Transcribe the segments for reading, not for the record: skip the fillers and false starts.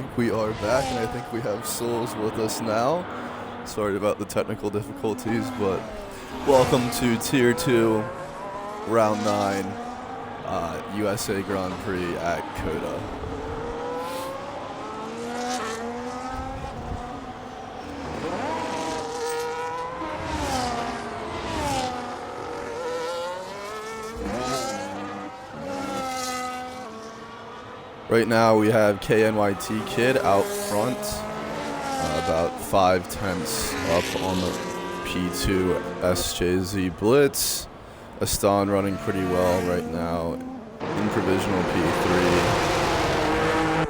think we are back, and I think we have Solz with us now. Sorry about the technical difficulties, but welcome to Tier 2, Round 9, USA Grand Prix at COTA. Right now we have KNYT Kid out front, about 5/10 up on the P2 SJZ Blitz. Aston running pretty well right now in provisional P3.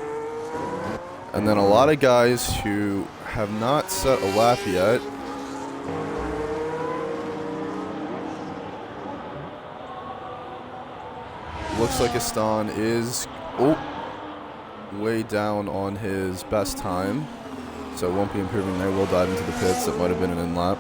And then a lot of guys who have not set a lap yet. Looks like Aston is way down on his best time, so it won't be improving there. We'll dive into the pits. That might have been an in-lap.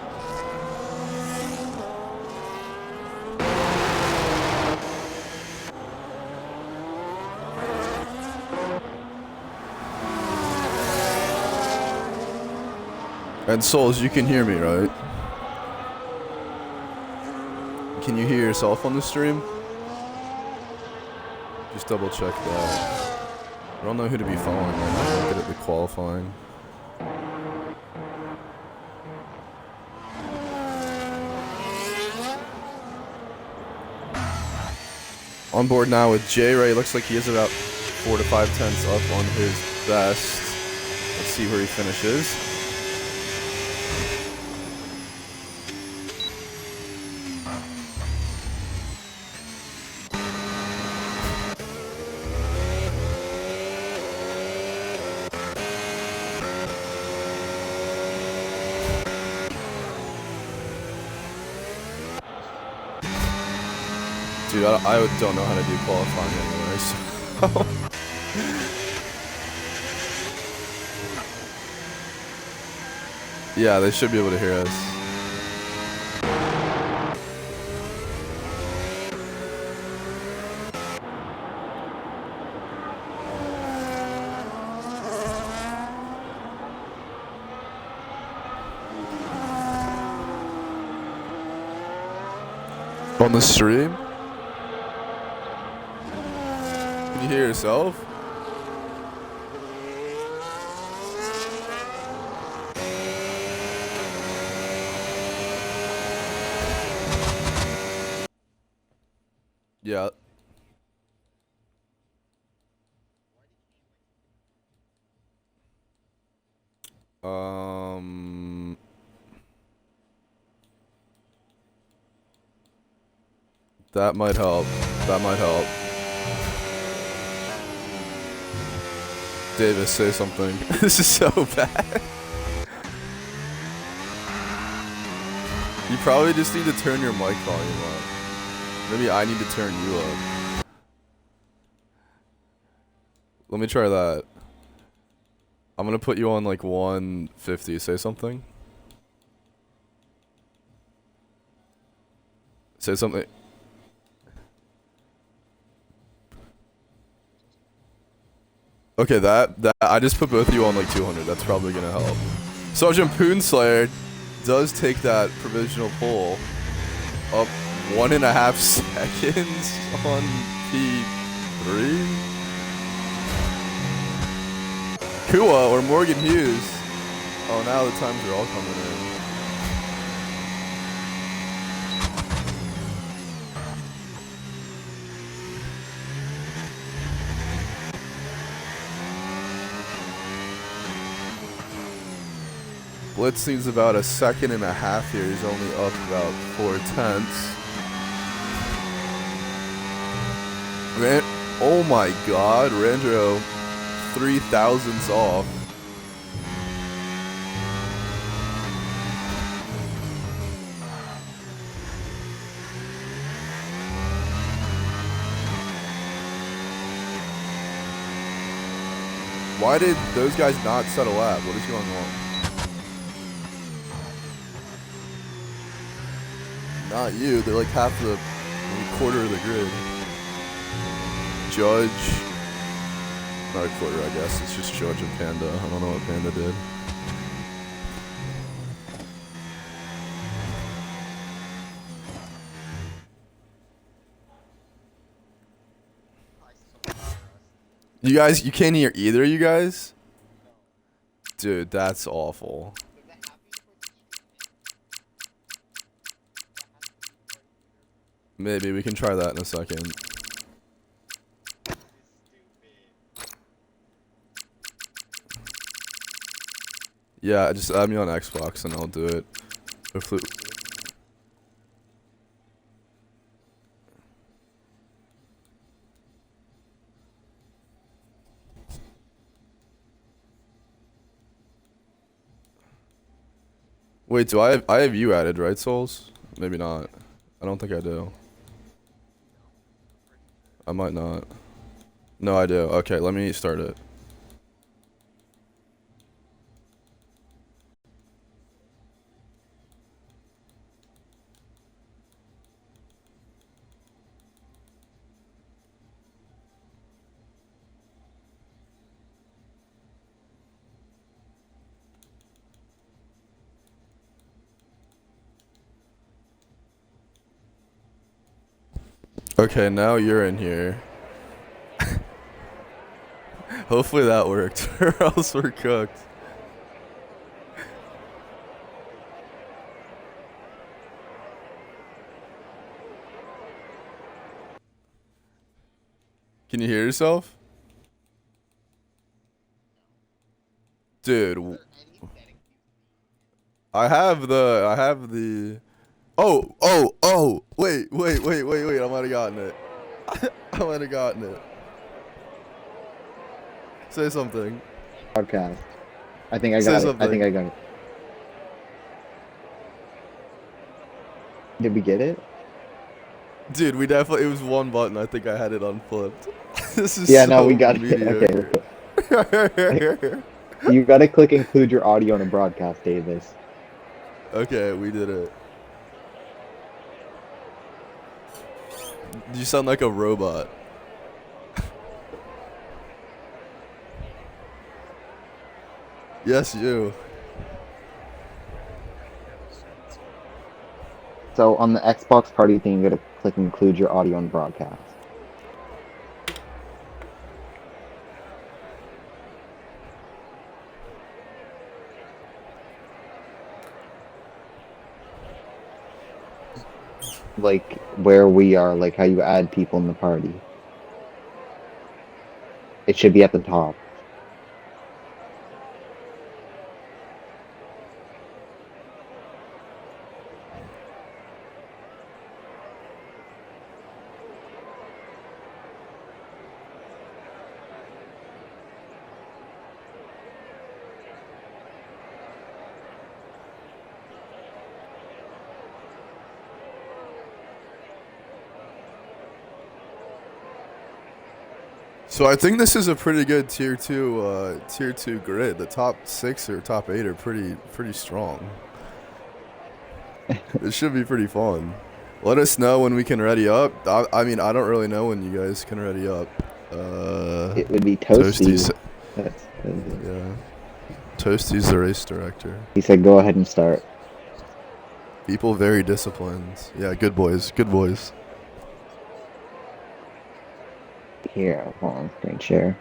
And Solz, you can hear me, right? Can you hear yourself on the stream? Just double check that. I don't know who to be following right now. I'm good at the qualifying. On board now with J-Ray. Looks like he is about 4 to 5/10 up on his best. Let's see where he finishes. Dude, I don't know how to do qualifying anyway, so. Yeah, they should be able to hear us. On the stream? Can you hear yourself? Yeah. That might help. That might help. Davis, say something. This is so bad. You probably just need to turn your mic volume up. Maybe I need to turn you up. Let me try that. I'm gonna put you on like 150. Say something. Say something. Okay, that I just put both of you on like 200. That's probably gonna help. Sergeant Poonslayer does take that provisional pole up 1.5 seconds on P3. Kua or Morgan Hughes. Oh, now the times are all coming in. Blitz needs about 1.5 seconds here. He's only up about 4/10. Oh my god, Randro 3,000s off. Why did those guys not set a lap? What is going on? Not you. They're like half the, maybe quarter of the grid. Judge Not a quarter, I guess. It's just Georgia Panda. I don't know what Panda did. You guys, you can't hear either of you guys? Dude, that's awful. Maybe we can try that in a second. Yeah, just add me on Xbox and I'll do it. Hopefully. Wait, do I have you added, right, Solz? Maybe not. I don't think I do. I might not. No, I do. Okay, let me start it. Okay, now you're in here. Hopefully that worked, or else we're cooked. Can you hear yourself? Dude. I have the... Oh, wait, I might have gotten it. I might have gotten it. Say something. Podcast. I think I got it. I think I got it. Did we get it? Dude, we definitely, it was one button. I think I had it unflipped. This is yeah, so no, we got mediocre. it. Okay. You gotta click include your audio in a broadcast, Davis. Okay, we did it. You sound like a robot. Yes, you. So on the Xbox party thing, you gotta click include your audio in broadcast. Like where we are, like how you add people in the party. It should be at the top. So I think this is a pretty good tier two grid. The top 6 or top 8 are pretty strong. It should be pretty fun. Let us know when we can ready up. I mean, I don't really know when you guys can ready up. It would be Toasty. Yeah. Toasty's the race director. He said go ahead and start. People very disciplined. Yeah, good boys. Good boys. Here, hold on, screen share.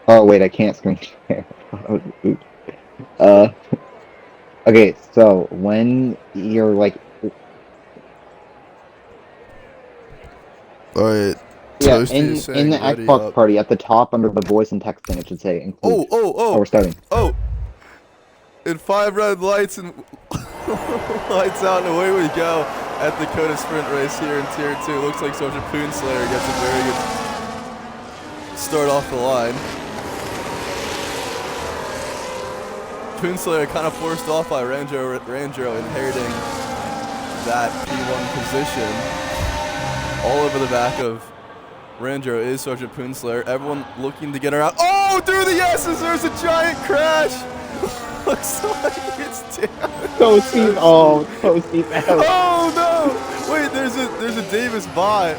Oh wait, I can't screen share. Okay, so when you're like, alright. yeah, in the Xbox party at the top under the voice and text thing, it should say include. Oh, we're starting. Oh, and 5 red lights and lights out and away we go at the COTA sprint race here in tier 2. Looks like Soldier Poonslayer gets a very good start off the line. Poonslayer kind of forced off by Randro inheriting that P1 position. All over the back of Randro is Sergeant Poonslayer. Everyone looking to get her out. Oh, through the S's, there's a giant crash. Looks like it's down. Toasty's out. Toasty's out. Oh no! Wait, there's there's a Davis bot.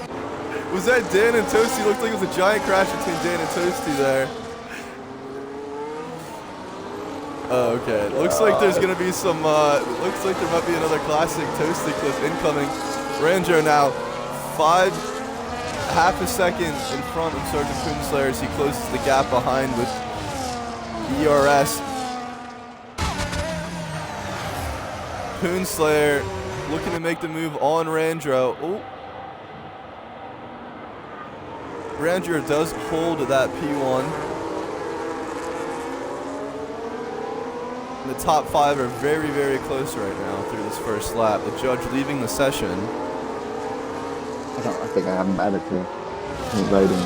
Was that Dan and Toasty? Looked like it was a giant crash between Dan and Toasty there. Oh, okay. Looks like there's gonna be some. Looks like there might be another classic Toasty clip incoming. Ranjo now, half a second in front of Sergeant Poonslayer as he closes the gap behind with ERS. Poonslayer looking to make the move on Randro. Oh. Randro does hold that P1. The top 5 are very, very close right now through this first lap. The judge leaving the session. I think I have him added to writing.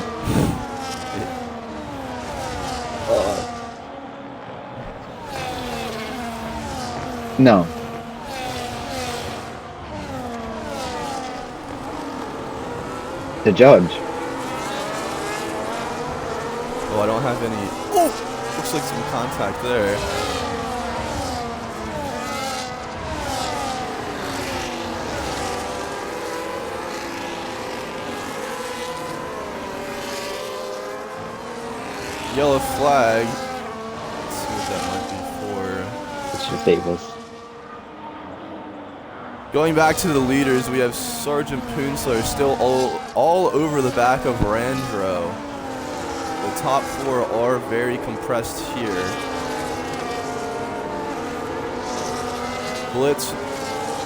No. The judge. Oh, I don't have any. Oh! Looks like some contact there. Yellow flag. Let's see what that might be for. It's just Davis. Going back to the leaders, we have Sergeant Poonslayer still all over the back of Randro. The top 4 are very compressed here. Blitz,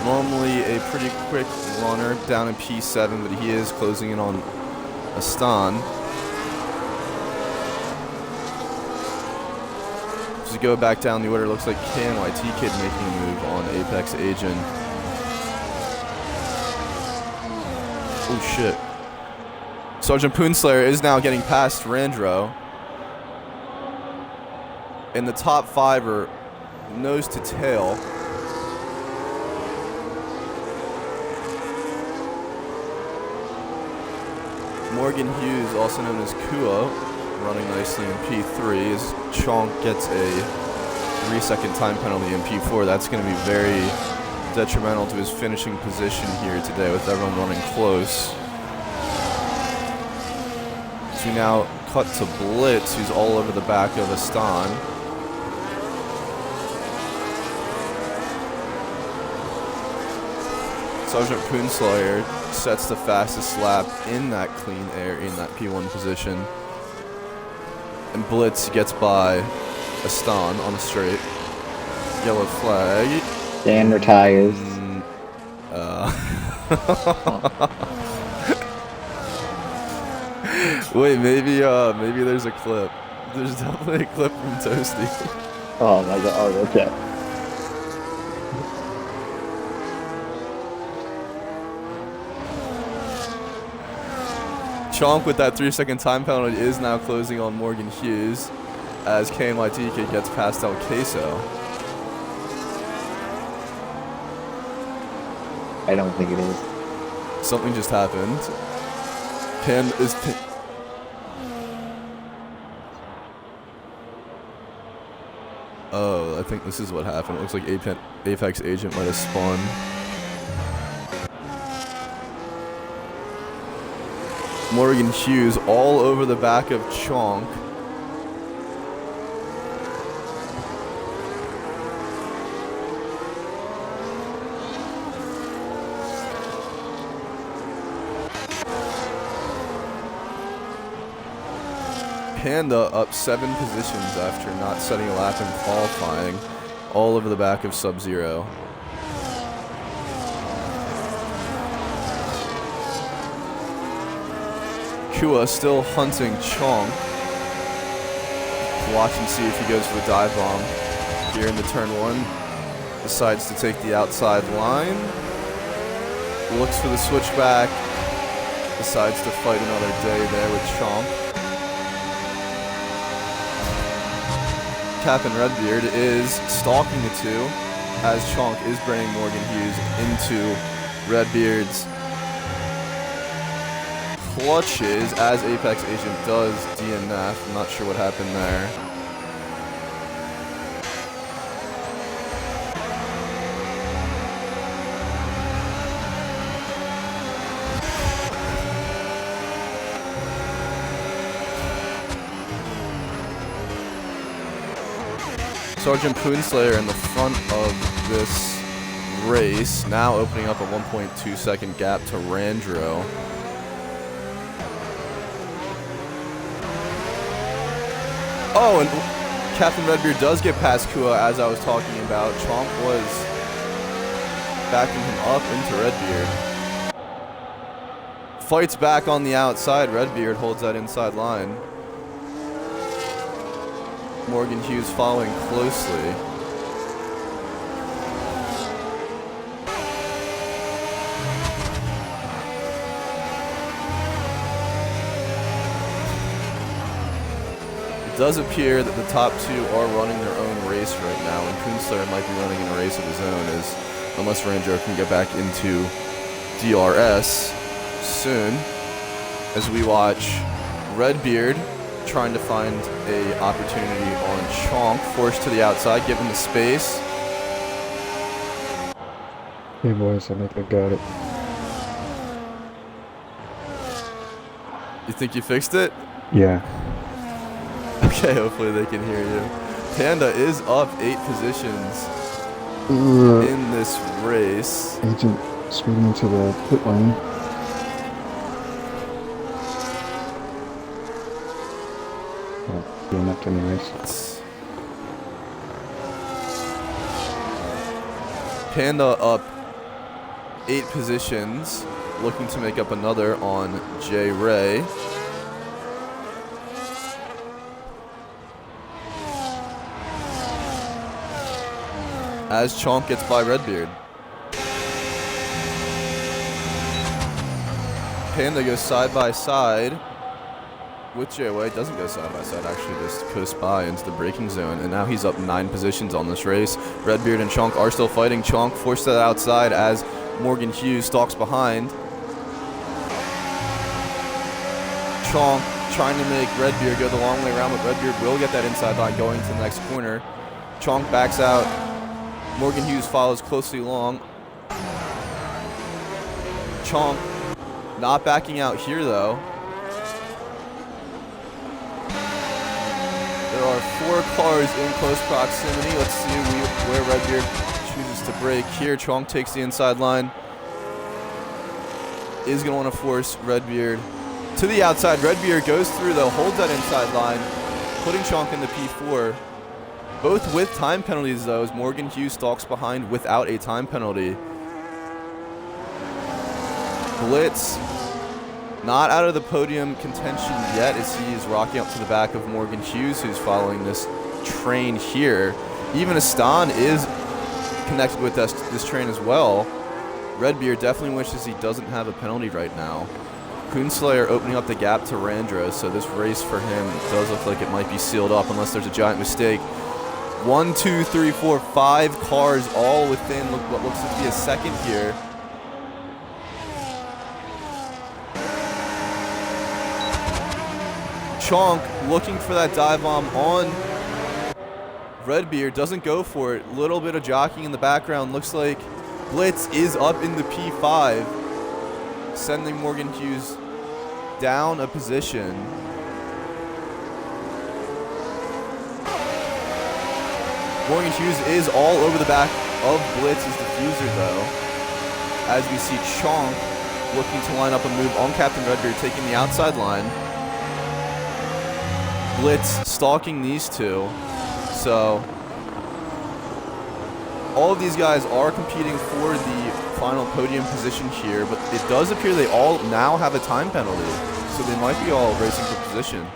normally a pretty quick runner down in P7, but he is closing in on Aston. As we go back down the order, looks like KNYT Kid making a move on Apex Agent. Oh shit. Sergeant Poonslayer is now getting past Randro. And the top 5 are nose to tail. Morgan Hughes, also known as Kuo, running nicely in P3 as Chonk gets a 3-second time penalty in P4. That's going to be very detrimental to his finishing position here today with everyone running close. So we now cut to Blitz, who's all over the back of Aston. Sergeant Poonslayer sets the fastest lap in that clean air in that P1 position. And Blitz gets by Aston on a straight. Yellow flag. Dan retires. Wait, maybe there's a clip. There's definitely a clip from Toasty. Oh my god, oh, okay. Chonk with that 3-second time penalty is now closing on Morgan Hughes as KNYT Kid gets past El Queso. I don't think it is. Something just happened. Oh, I think this is what happened. It looks like Apex Agent might have spun. Morgan Hughes all over the back of Chonk. Panda up 7 positions after not setting a lap in qualifying, all over the back of Sub-Zero. Kua still hunting Chonk. Watch and see if he goes for the dive bomb. Here in the turn 1. Decides to take the outside line. Looks for the switchback. Decides to fight another day there with Chonk. Captain Redbeard is stalking the 2 as Chonk is bringing Morgan Hughes into Redbeard's clutches as Apex Agent does DNF. I'm not sure what happened there. Sergeant Poonslayer in the front of this race, now opening up a 1.2 second gap to Randro. Oh, and Captain Redbeard does get past Kua, as I was talking about. Chomp was backing him up into Redbeard. Fights back on the outside. Redbeard holds that inside line. Morgan Hughes following closely. It does appear that the top two are running their own race right now, and Poonslayer might be running in a race of his own, unless Randro can get back into DRS soon, as we watch Redbeard trying to find a opportunity on Chonk, forced to the outside, given the space. Hey boys, I think I got it. You think you fixed it? Yeah. Okay, hopefully they can hear you. Panda is up 8 positions in this race. Agent speeding into the pit lane. Being up anyways. Panda up 8 positions, looking to make up another on J Ray. As Chomp gets by Redbeard. Panda goes side by side with J-Way. Doesn't go side by side, actually just coasts by into the braking zone. And now he's up 9 positions on this race. Redbeard and Chonk are still fighting. Chonk forced to the outside as Morgan Hughes stalks behind. Chonk trying to make Redbeard go the long way around, but Redbeard will get that inside line going to the next corner. Chonk backs out. Morgan Hughes follows closely along. Chonk not backing out here though. There are 4 cars in close proximity. Let's see where Redbeard chooses to brake here. Chonk takes the inside line. Is going to want to force Redbeard to the outside. Redbeard goes through though, holds that inside line, putting Chonk in the P4. Both with time penalties though, as Morgan Hughes stalks behind without a time penalty. Blitz not out of the podium contention yet, as he is rocking up to the back of Morgan Hughes, who's following this train here. Even Aston is connected with this train as well. Redbeard definitely wishes he doesn't have a penalty right now. Poonslayer opening up the gap to Randro, so this race for him does look like it might be sealed up unless there's a giant mistake. 1, 2, 3, 4, 5 cars all within what looks to be a second here. Chonk looking for that dive bomb on Redbeard, doesn't go for it. Little bit of jockeying in the background. Looks like Blitz is up in the P5, sending Morgan Hughes down a position. Morgan Hughes is all over the back of Blitz's diffuser though, as we see Chonk looking to line up a move on Captain Redbeard, taking the outside line. Blitz stalking these two. So all of these guys are competing for the final podium position here, but it does appear they all now have a time penalty, so they might be all racing for position.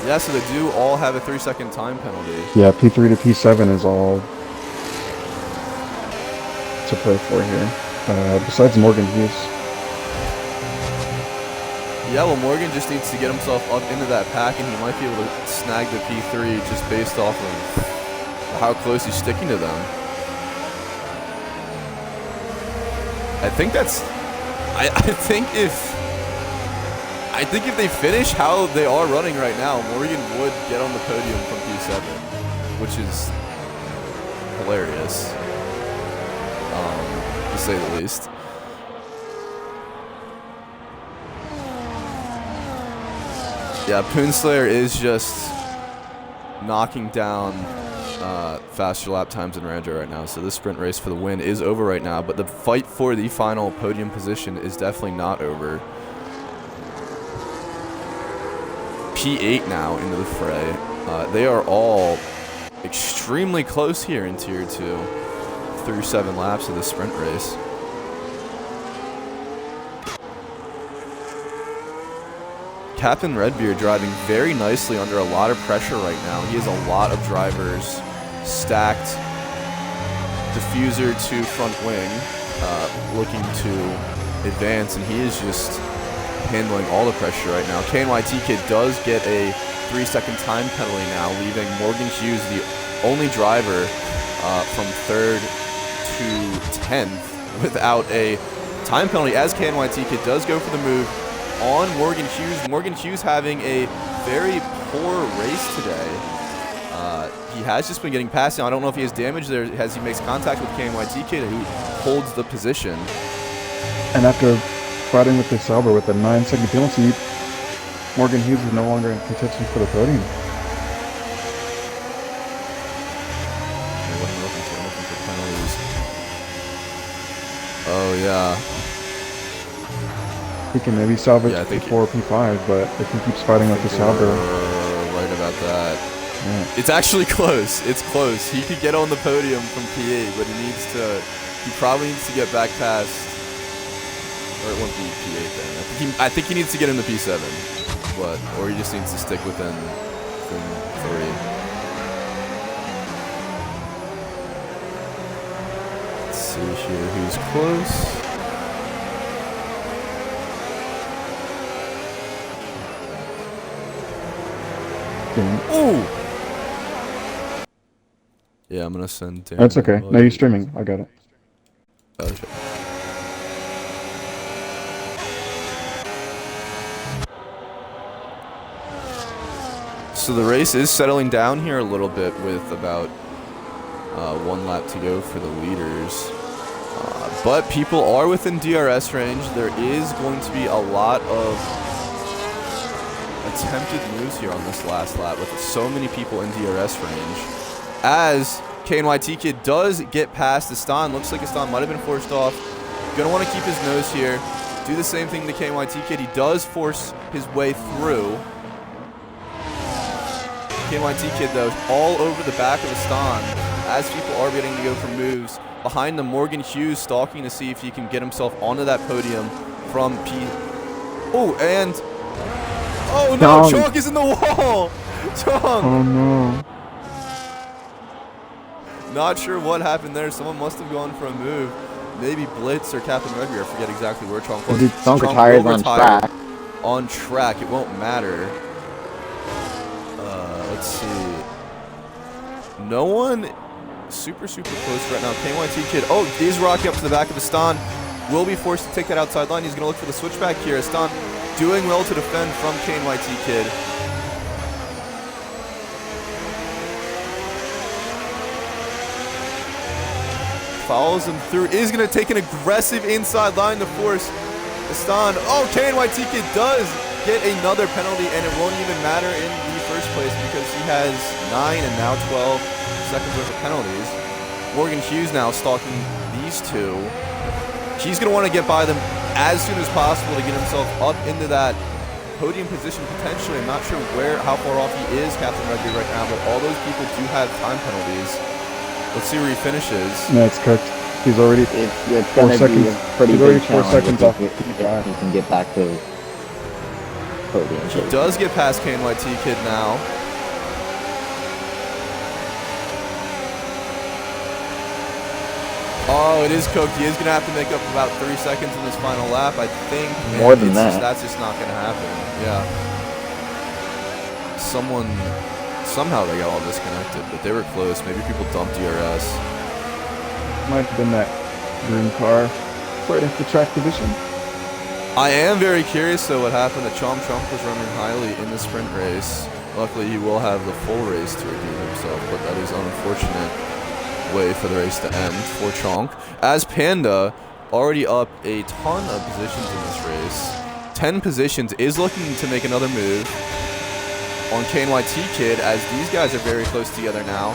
Yeah, so they do all have a 3-second time penalty. Yeah, P3 to P7 is all to play for here. Besides Morgan Hughes. Yeah, well, Morgan just needs to get himself up into that pack, and he might be able to snag the P3 just based off of how close he's sticking to them. I think that's... I think if they finish how they are running right now, Morgan would get on the podium from P7, which is hilarious, to say the least. Yeah, Poonslayer is just knocking down faster lap times in Ranjo right now. So this sprint race for the win is over right now, but the fight for the final podium position is definitely not over. P8 now into the fray. They are all extremely close here in Tier 2 through 7 laps of the sprint race. Captain Redbeard driving very nicely under a lot of pressure right now. He has a lot of drivers stacked. Diffuser to front wing, looking to advance, and he is just handling all the pressure right now. KNYT Kid does get a 3-second time penalty now, leaving Morgan Hughes the only driver from 3rd to 10th without a time penalty, as KNYT Kid does go for the move on Morgan Hughes. Morgan Hughes having a very poor race today. He has just been getting passed. Now, I don't know if he has damage there as he makes contact with KNYT Kid, who holds the position. And after fighting with the Sauber with a 9-second penalty, Morgan Hughes is no longer in contention for the podium. What am I looking for? I'm looking for penalties. Oh, yeah. He can maybe salvage P4 or P5, but if he keeps fighting with the Sauber. Right about that. Yeah. It's actually close. It's close. He could get on the podium from P8, but he probably needs to get back past, or it won't be P8 then. I think he needs to get in the P7, or he just needs to stick within 3. Let's see here who's close. Ooh! Yeah, I'm gonna send Dan. That's okay. No, you're streaming. I got it. Okay. So the race is settling down here a little bit with about 1 lap to go for the leaders. But people are within DRS range. There is going to be a lot of attempted moves here on this last lap with so many people in DRS range. As KNYT Kid does get past Aston, looks like Aston might have been forced off. Gonna want to keep his nose here. Do the same thing to KNYT Kid. He does force his way through. KNYT Kid though, all over the back of Aston as people are getting to go for moves. Behind them, Morgan Hughes stalking to see if he can get himself onto that podium from P. Oh, and oh no, Chalk is in the wall! Chalk! Oh no. Not sure what happened there. Someone must have gone for a move. Maybe Blitz or Captain Redbeard. I forget exactly where Chalk was. Chalk retired on track. On track. It won't matter. Let's see. No one super close right now. KNYT Kid. Oh, he's rocking up to the back of Aston. Will be forced to take that outside line. He's going to look for the switchback here. Aston doing well to defend from KNYT Kid. Follows him through. Is going to take an aggressive inside line to force Aston. Oh, KNYT Kid does get another penalty, and it won't even matter in the first place because he has 9 and now 12 seconds worth of penalties. Morgan Hughes now stalking these two. He's going to want to get by them as soon as possible to get himself up into that podium position potentially. I'm not sure how far off he is, Captain Redbeard, right now, but all those people do have time penalties. Let's see where he finishes. No, it's cooked. He's already it's going to be a pretty big challenge 4 seconds off. He can get back to podium. He does get past KNYT Kid now. Oh, it is cooked. He is going to have to make up about 3 seconds in this final lap, I think. More than that. That's just not going to happen. Yeah. Somehow they got all disconnected, but they were close. Maybe people dumped DRS. Might have been that green car right at the track position. I am very curious, though, what happened. That Chomp was running highly in the sprint race. Luckily, he will have the full race to redeem himself, but that is unfortunate way for the race to end for Chonk. As Panda, already up a ton of positions in this race. 10 positions, is looking to make another move. on KNYT Kid, as these guys are very close together now.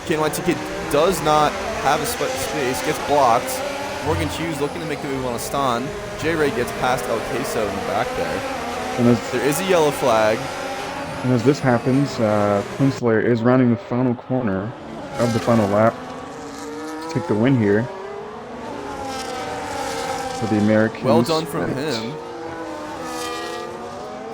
KNYT Kid does not have a space, gets blocked. Morgan Hughes looking to make the move on a stun. J-Ray gets past El Queso in the back there. And there is a yellow flag. And as this happens, Queenslayer is rounding the final corner of the final lap to take the win here for the Americans. Well done from him.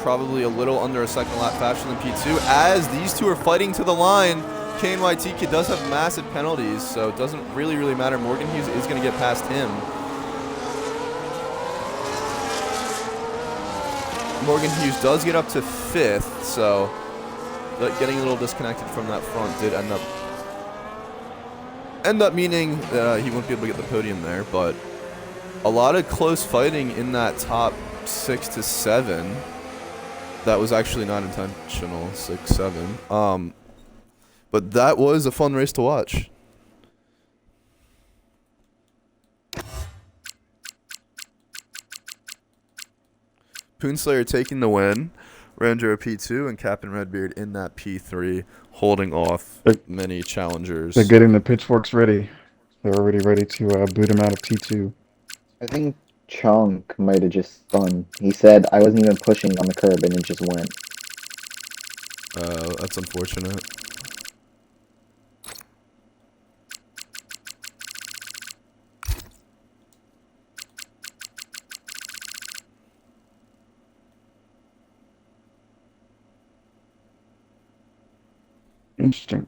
Probably a little under a second lap faster than P2. As these two are fighting to the line, KNYT Kid does have massive penalties, so it doesn't really matter. Morgan Hughes is going to get past him. Morgan Hughes does get up to 5th, so getting a little disconnected from that front did end up meaning that he won't be able to get the podium there, but a lot of close fighting in that top 6 to 7. That was actually not intentional, 6-7. But that was a fun race to watch. Poonslayer taking the win. Ranger P2 and Captain Redbeard in that P3, holding off many challengers. They're getting the pitchforks ready. They're already ready to boot him out of T2. I think Chunk might have just spun. He said, I wasn't even pushing on the curb and it just went. That's unfortunate. Interesting.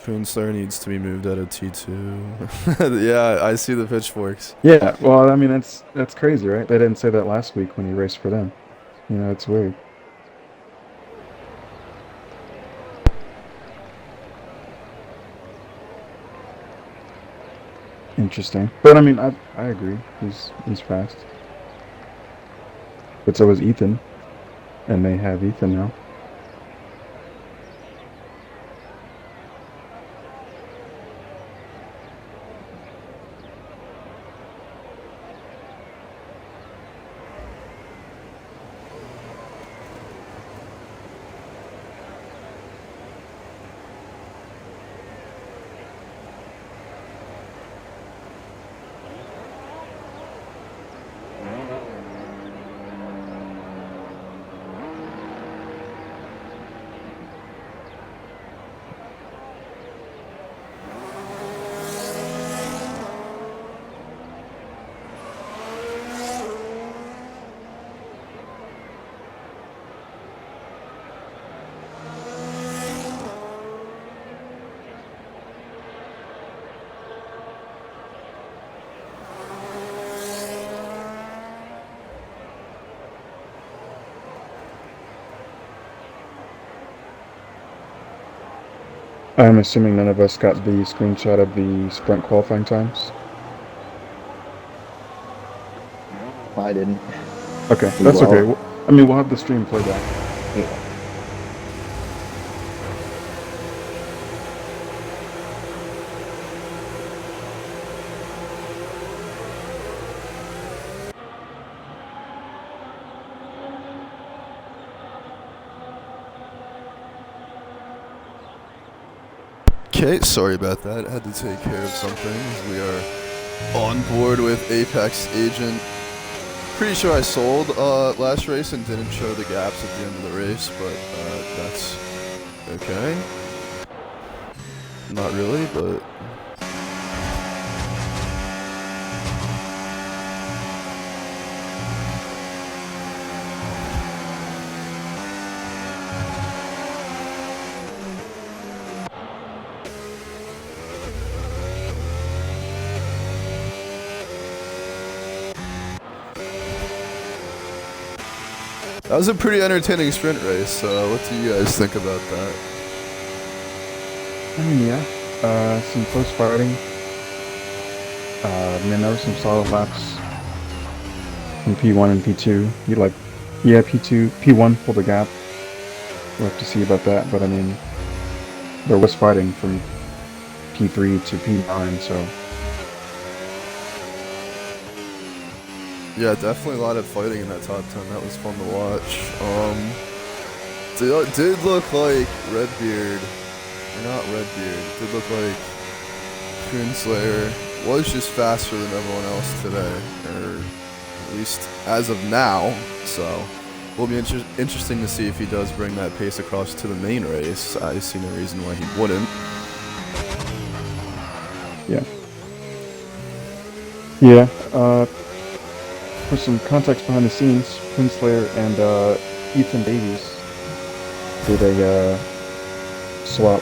Poonslayer needs to be moved out of T2. Yeah, I see the pitchforks. Yeah, well, I mean, that's crazy, right? They didn't say that last week when he raced for them. You know, it's weird. Interesting. But, I mean, I agree. He's fast. But so is Ethan. And they have Ethan now. I'm assuming none of us got the screenshot of the sprint qualifying times. I didn't. Okay, that's okay. I mean, we'll have the stream playback. Yeah. Okay, sorry about that. I had to take care of something. We are on board with Apex Agent. Pretty sure I sold last race and didn't show the gaps at the end of the race, but that's okay. Not really, but... That was a pretty entertaining sprint race, what do you guys think about that? I mean, yeah, some close fighting. I mean, there were some solid laps in P1 and P2. P1 pulled a gap. we'll have to see about that. But I mean, there was fighting from P3 to P9, so. Yeah, definitely a lot of fighting in that top 10. That was fun to watch. Did look like Redbeard, or not Redbeard, did look like Coonslayer was just faster than everyone else today, or at least as of now. So will be interesting to see if he does bring that pace across to the main race. I see no reason why he wouldn't. Yeah. Yeah. For some context behind the scenes, Coonslayer and Ethan Davies did a swap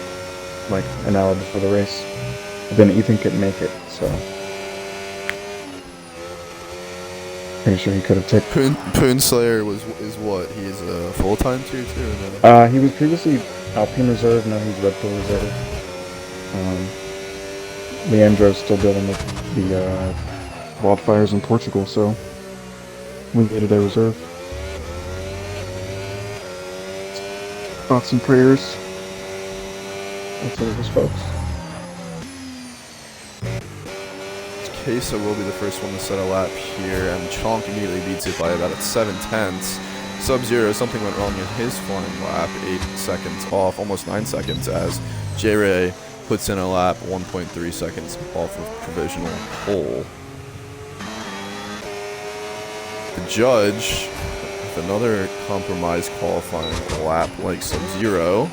like an hour before the race. But then Ethan couldn't make it, so pretty sure he could have taken. Coonslayer is what? He's a full-time tier 2 or no? He was previously Alpine Reserve, now he's Red Bull Reserve. Leandro's still dealing with the wildfires in Portugal, so we needed a reserve. Thoughts and prayers. That's what it was, folks. Queso will be the first one to set a lap here, and Chonk immediately beats it by about 7/10. Sub-Zero, something went wrong in his flying lap, 8 seconds off, almost 9 seconds, as J-Ray puts in a lap 1.3 seconds off of provisional pole. The judge, with another compromised qualifying lap like Sub-Zero,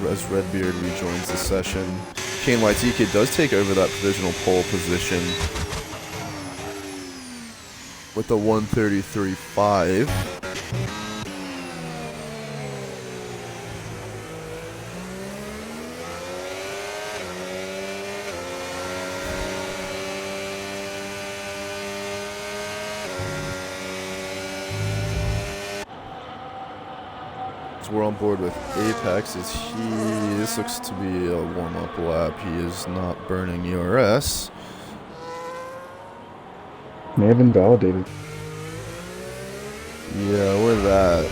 as Redbeard rejoins the session. KNYT Kid does take over that provisional pole position with a 1:33.5. We're on board with Apex. This looks to be a warm-up lap. He is not burning ERS. May have invalidated. Yeah, we're that.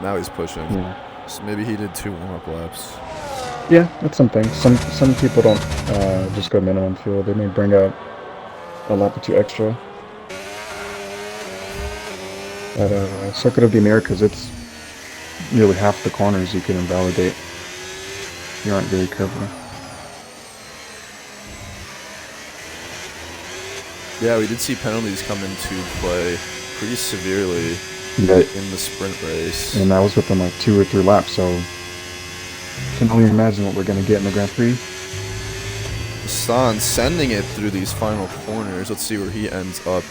Now he's pushing. Yeah. So maybe he did 2 warm-up laps. Yeah, that's something. Some people don't just go minimum fuel. They may bring out a lap or 2 extra. At Circuit of the Americas, it's nearly half the corners you can invalidate if you aren't very careful. Yeah, we did see penalties come into play pretty severely in the sprint race. And that was within like 2 or 3 laps, so can only imagine what we're going to get in the Grand Prix. Hassan sending it through these final corners. Let's see where he ends up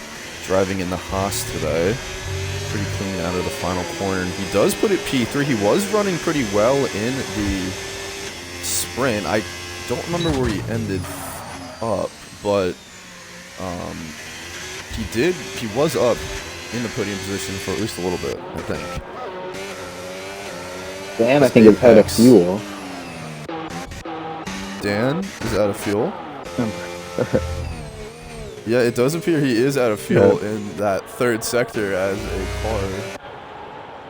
driving in the Haas today. Pretty clean out of the final corner. And he does put it P3. He was running pretty well in the sprint. I don't remember where he ended up, but he was up in the podium position for at least a little bit, I think. Dan, I think, is out of fuel. Dan is out of fuel? Yeah, it does appear he is out of fuel in that third sector as a car.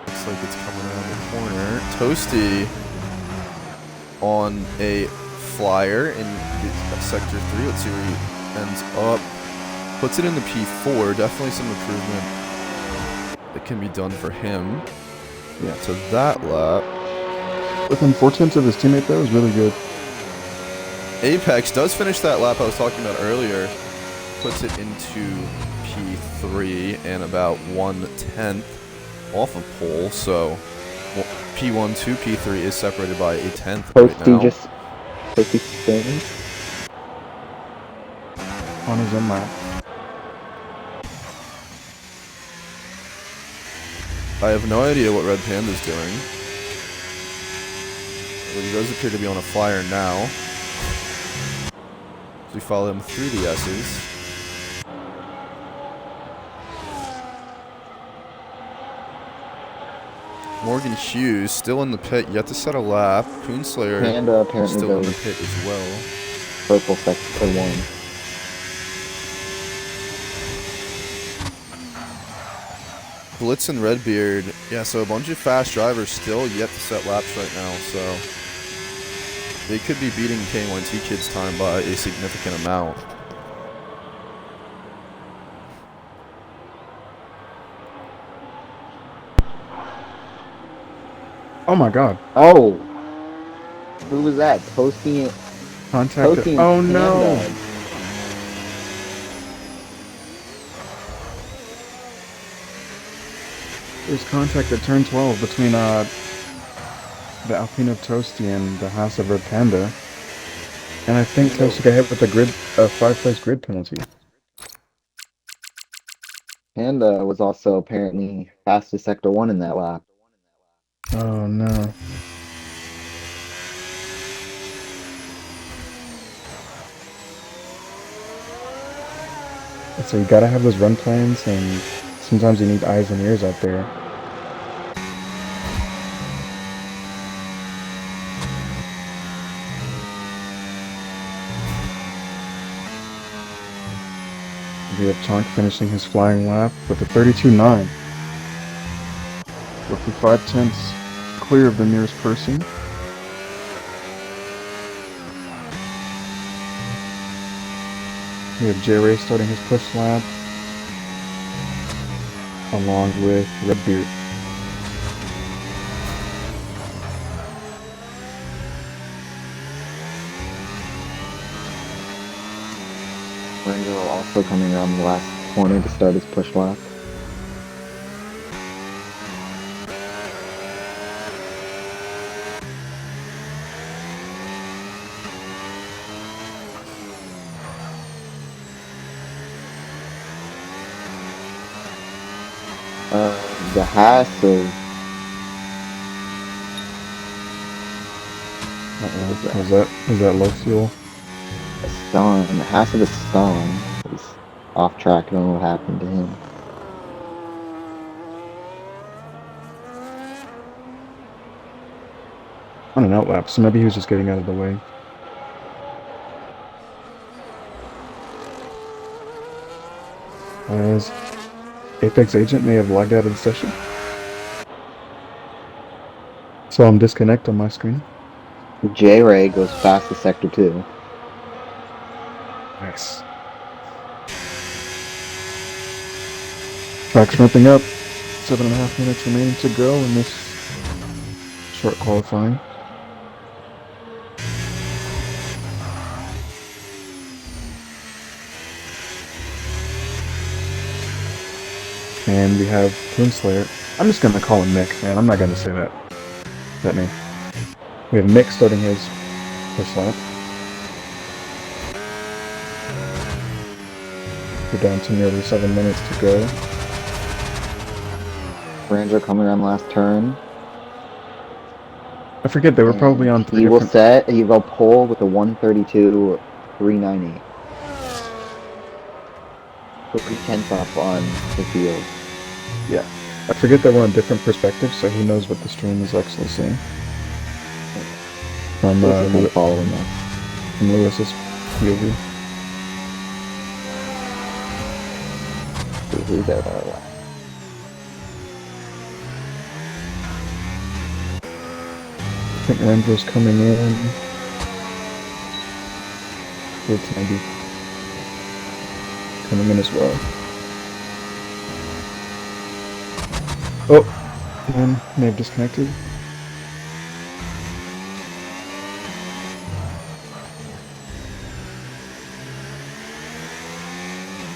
Looks like it's coming around the corner. Toasty on a flyer in sector 3. Let's see where he ends up. Puts it in the P4. Definitely some improvement that can be done for him. Yeah. To that lap. Within 4/10 of his teammate, though, is really good. Apex does finish that lap I was talking about earlier. Puts it into P3 and about 1/10 off of pole. So P1 to P3 is separated by a 10th right now. Toasty spinning on his own lap. I have no idea what Red Panda's doing. But he does appear to be on a flyer now. So we follow him through the S's. Morgan Hughes still in the pit, yet to set a lap. Coonslayer apparently still in the pit as well. Purple sector 1. Blitz and Redbeard, yeah, so a bunch of fast drivers still yet to set laps right now, so they could be beating K1T Kid's time by a significant amount. Oh my god. Oh! Who was that? Toasty? Contacted. Oh no! There's contact at turn 12 between the Alpine of Toasty and the House of Red Panda. And I think Toasty got hit with a grid, 5-place grid penalty. Panda was also apparently fastest Sector 1 in that lap. Oh no. So you gotta have those run plans, and sometimes you need eyes and ears out there. We have Chonk finishing his flying lap with a 32.9. Roughly 5/10 clear of the nearest person. We have J-Ray starting his push lap, along with Redbeard. Ranger also coming around the last corner to start his push lap. The Haas of... Is that low fuel? Stone. The Haas of the Stone is off track. I don't know what happened to him. On an outlap, so maybe he was just getting out of the way. As Apex Agent may have logged out of the session. So I'm disconnect on my screen. J-Ray goes fast to Sector 2. Nice. Track's ramping up. 7.5 minutes remaining to go in this short qualifying. And we have Slayer. I'm just gonna call him Mick, man. I'm not gonna say that name. We have Mick starting his push lap. We're down to nearly 7 minutes to go. Ranger coming around the last turn. I forget, they were probably on 3 He will different... he will pull with a 132.398. 3/10 off on the field. Yeah. I forget that we're on different perspectives, so he knows what the stream is actually saying. From following us. From Lewis's POV. Who's there by the way? I think Ranger's coming in. It's maybe coming in as well. Oh, and may have disconnected.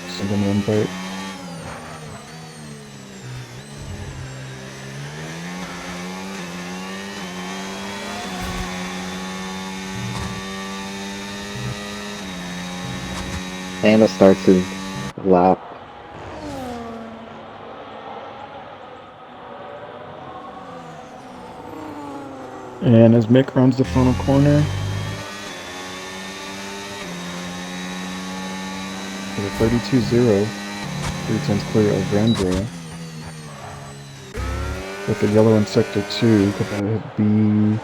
Send him an invite. Panda starts his lap. And as Mick rounds the final corner, with a 32-0, 3/10 clear of Randra. With the yellow in Sector 2, could that be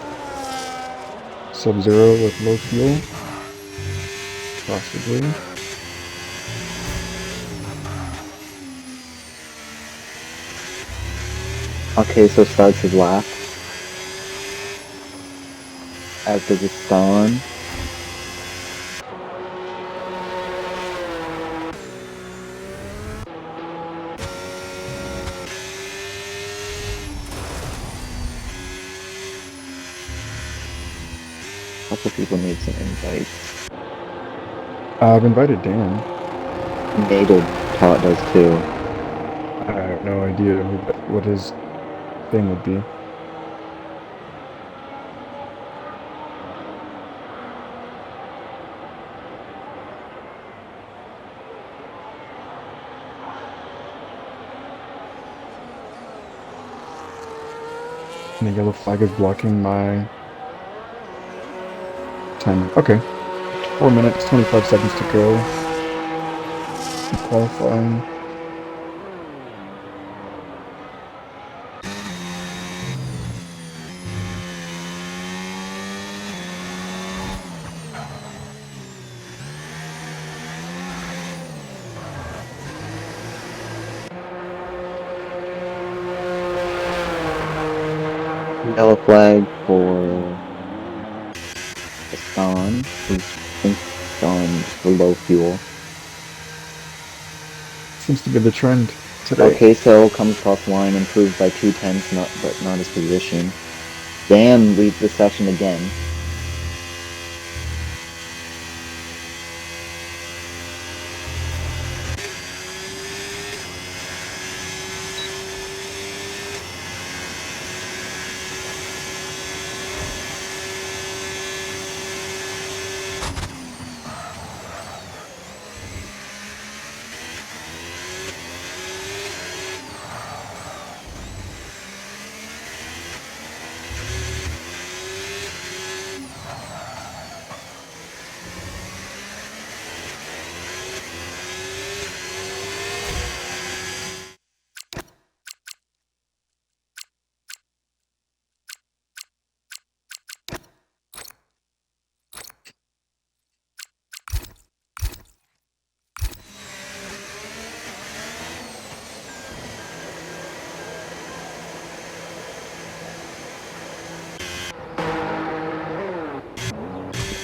Sub-Zero with low fuel? Possibly. Okay, so starts his lap. As does his stun. A couple people need some invites. I've invited Dan. Native Tot does too. I have no idea what his thing would be. And the yellow flag is blocking my time. Okay. 4 minutes, 25 seconds to go. Qualifying. Yellow flag for Hassan, who's thinks on the low fuel. Seems to be the trend today. Okay, so comes across line, improves by 2/10, but not his position. Dan leads the session again.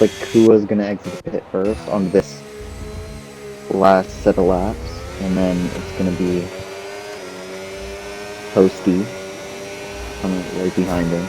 Like Kua's gonna exit the pit first on this last set of laps, and then it's gonna be Toasty coming right behind him.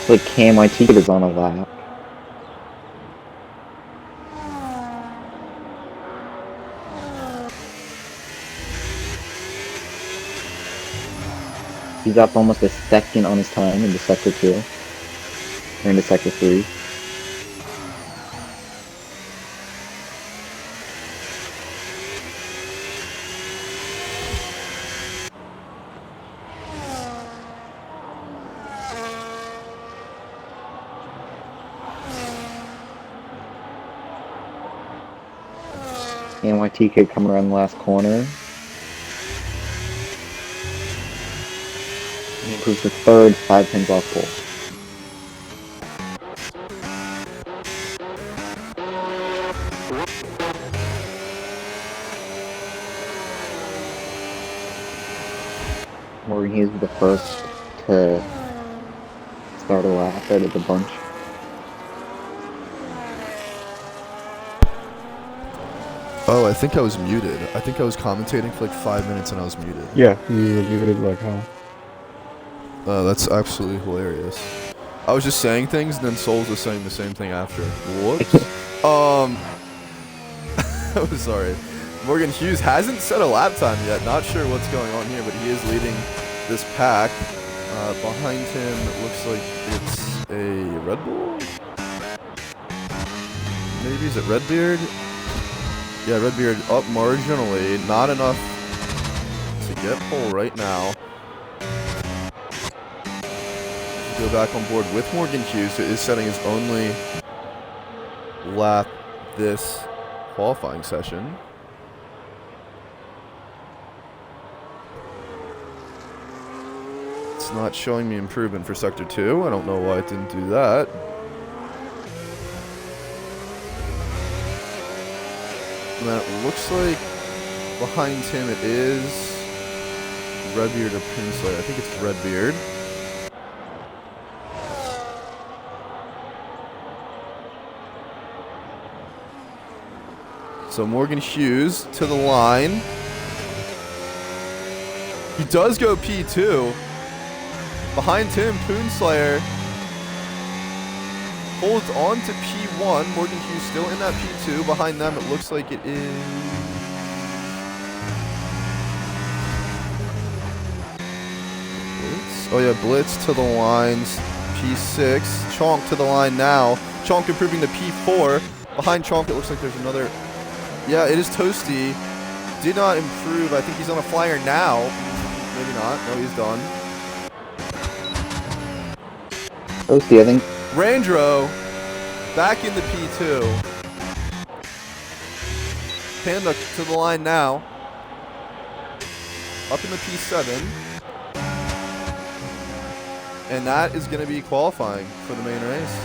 Like KMIT is on a lap. He's up almost a second on his time into sector 2. Or into sector 3. KMIT kid coming around the last corner. He improves to third, 5/10 off pole. Morgan Hughes was the first to start a lap out of the bunch. Oh, I think I was muted. I think I was commentating for like 5 minutes and I was muted. Yeah, you did like how? That's absolutely hilarious. I was just saying things, and then Solz was saying the same thing after. Whoops. so sorry. Morgan Hughes hasn't set a lap time yet. Not sure what's going on here, but he is leading this pack. Behind him, it looks like it's a Red Bull? Maybe, is it Redbeard? Yeah, Redbeard up marginally. Not enough to get pole right now. Go back on board with Morgan Hughes, who is setting his only lap this qualifying session. It's not showing me improvement for Sector 2. I don't know why it didn't do that. And then it looks like behind him it is Redbeard or Pinsley. I think it's Redbeard. So Morgan Hughes to the line. He does go P2. Behind him, Poonslayer holds on to P1. Morgan Hughes still in that P2. Behind them, it looks like it is... Blitz? Oh yeah, Blitz to the lines. P6. Chonk to the line now. Chonk improving to P4. Behind Chonk, it looks like there's another... Yeah, it is Toasty. Did not improve. I think he's on a flyer now. Maybe not. No, he's done. Toasty, I think. Randro back in the P2. Panda to the line now. Up in the P7. And that is going to be qualifying for the main race.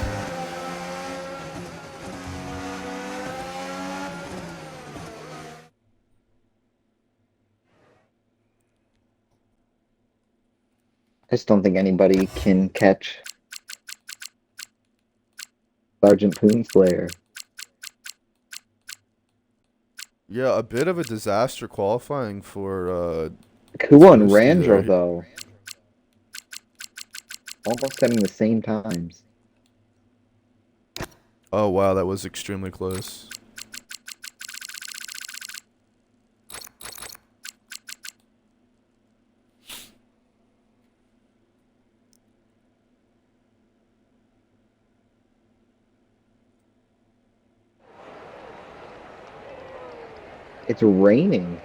I just don't think anybody can catch Sergeant Poonslayer. Yeah, a bit of a disaster qualifying for Who won? Toasty Randro, there. though. Almost having the same times. Oh wow, that was extremely close. It's raining.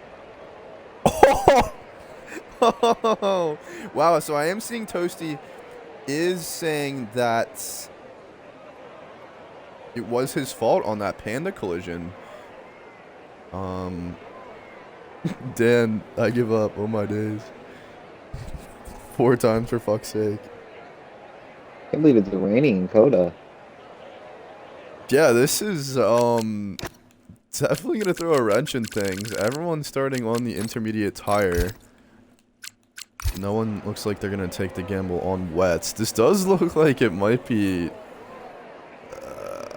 Oh, wow, so I am seeing Toasty is saying that it was his fault on that Panda collision. Dan, I give up. Oh my days. 4 times for fuck's sake. I can't believe it's raining in COTA. Yeah, this is definitely gonna throw a wrench in things. Everyone's starting on the intermediate tire. No one looks like they're gonna take the gamble on wets. This does look like it might be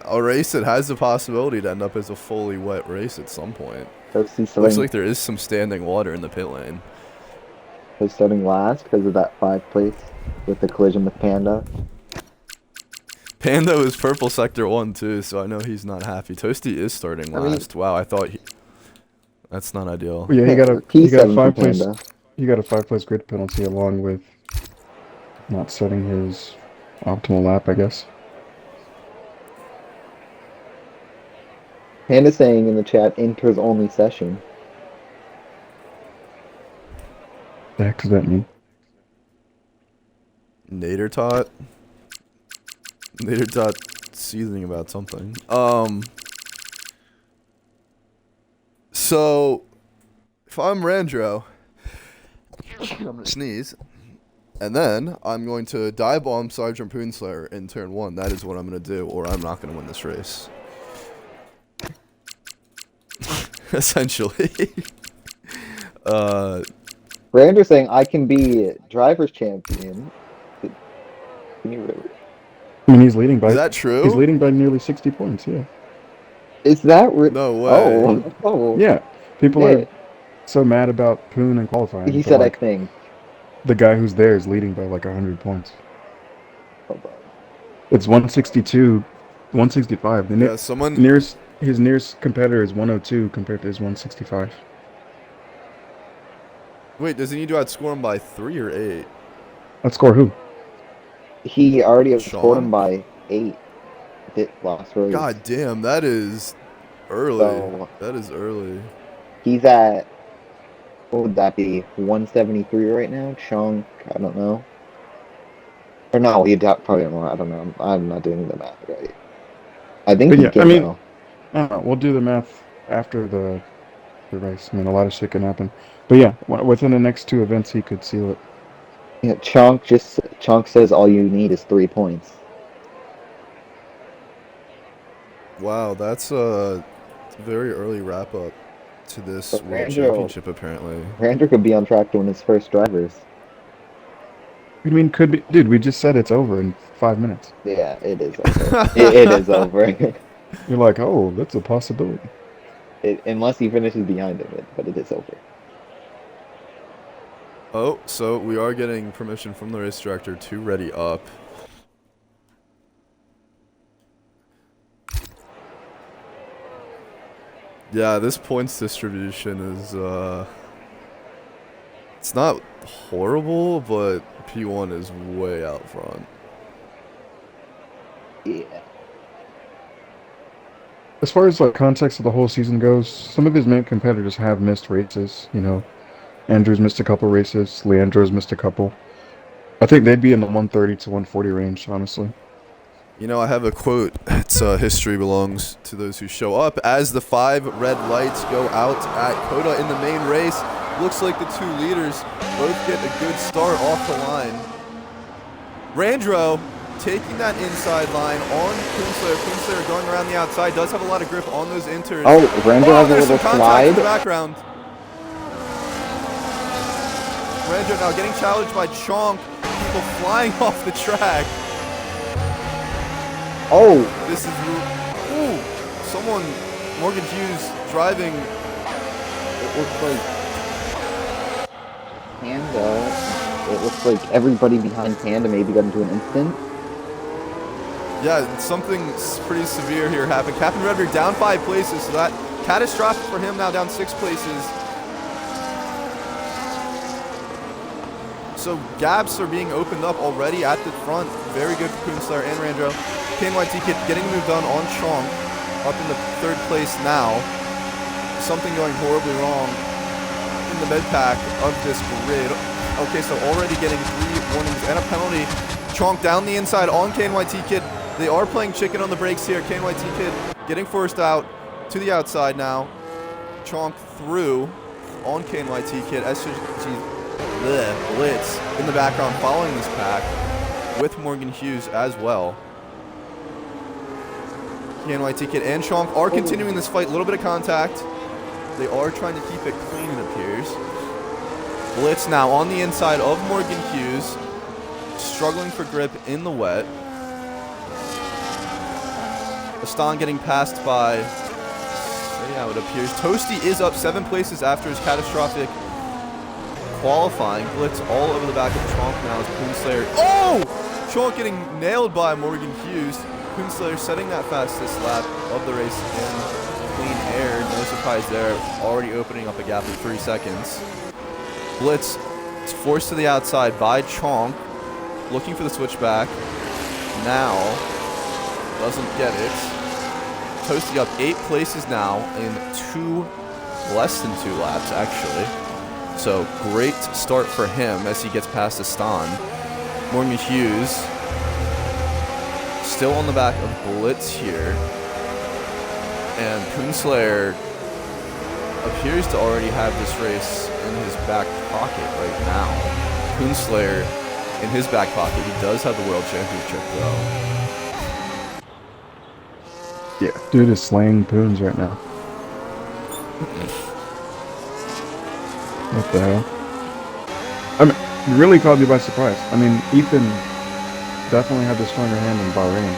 a race that has the possibility to end up as a fully wet race at some point. Looks like there is some standing water in the pit lane. He's starting last because of that 5th place with the collision with Panda. Panda was purple sector 1 too, so I know he's not happy. Toasty is starting last. Wow, I thought that's not ideal. Yeah, he got a P7 for 5-place Panda. he got a 5-place grid penalty along with not setting his optimal lap, I guess. Panda saying in the chat, Inter's only session. What the heck does that mean? Nader tot seething about something. So if I'm Randro, I'm gonna sneeze, and then I'm going to dive bomb Sergeant Poonslayer in turn 1. That is what I'm gonna do, or I'm not gonna win this race. Essentially. Rander's saying I can be driver's champion. Can you really? I mean, he's leading by... Is that true? He's leading by nearly 60 points, yeah. Is that No way. Oh. Yeah, people Yeah. are so mad about Poon and qualifying. He but, said like, I think. the guy who's there is leading by like 100 points. Hold on. It's 162, 165. The Yeah, someone... nearest His nearest competitor is 102 compared to his 165. Wait, does he need to outscore him by 3 or 8? Let's score who? He already outscored him Sean? by 8 last race. God damn, that is early. So That is early. he's at, what would that be, 173 right now? Chunk, I don't know. Or no, he'd probably more. I don't know. I'm not doing the math right. I think But he yeah, I can mean, though. I don't know. We'll do the math after the race. I mean, a lot of shit can happen. But yeah, within the next two events, he could seal it. Yeah, Chunk says all you need is 3 points. Wow, that's a very early wrap up to this But World Championship, apparently. Randall could be on track to win his first drivers. I mean, could be, dude. We just said it's over in 5 minutes. Yeah, it is over. It is over. You're like, oh, that's a possibility. Unless he finishes behind him, but it is over. Oh, so we are getting permission from the race director to ready up. Yeah, this points distribution is, it's not horrible, but P1 is way out front. Yeah. As far as like context of the whole season goes, some of his main competitors have missed races. You know, Andrew's missed a couple races. Leandro's missed a couple. I think they'd be in the 130 to 140 range, honestly. You know, I have a quote. It's history belongs to those who show up. As the 5 red lights go out at COTA in the main race, looks like the 2 leaders both get a good start off the line. Randro taking that inside line on Kunstler. Kunstler going around the outside, does have a lot of grip on those inters. Oh, Randall has a there's little some contact in the slide. background. Randro now getting challenged by Chonk. People flying off the track. Oh, This is, ooh, someone, Morgan Hughes driving. it looks like Panda. It looks like everybody behind Panda maybe got into an incident. Yeah, something pretty severe here happened. Captain Redbeard down 5 places, so that catastrophic for him, now down 6 places. So gaps are being opened up already at the front. Very good for Kunstler and Randro. KNYT Kid getting the move done on Chong, up in the 3rd place now. Something going horribly wrong in the mid pack of this grid. Okay, so already getting 3 warnings and a penalty. Chonk down the inside on KNYT Kid. They are playing chicken on the brakes here. KNYT Kid getting forced out to the outside now. Chonk through on KNYT Kid. SG Blitz in the background following this pack with Morgan Hughes as well. KNYT Kid and Chonk are continuing this fight. A little bit of contact. They are trying to keep it clean, it appears. Blitz now on the inside of Morgan Hughes. Struggling for grip in the wet. Aston getting passed by, yeah, it appears. Toasty is up 7 places after his catastrophic qualifying. Blitz all over the back of Chonk now as Kunstler. Oh! Chonk getting nailed by Morgan Hughes. Kunstler setting that fastest lap of the race in clean air. No surprise there. Already opening up a gap of 3 seconds. Blitz is forced to the outside by Chonk. Looking for the switchback. Now doesn't get it. Toasty up 8 places now in less than 2 laps actually. So great start for him as he gets past Aston. Morgan Hughes still on the back of Blitz here. And Kunstler appears to already have this race in his back pocket right now. Kunstler in his back pocket. He does have the World Championship though. Yeah, dude is slaying poons right now. What the hell? I mean, really caught me by surprise. I mean, Ethan definitely had the stronger hand in Bahrain.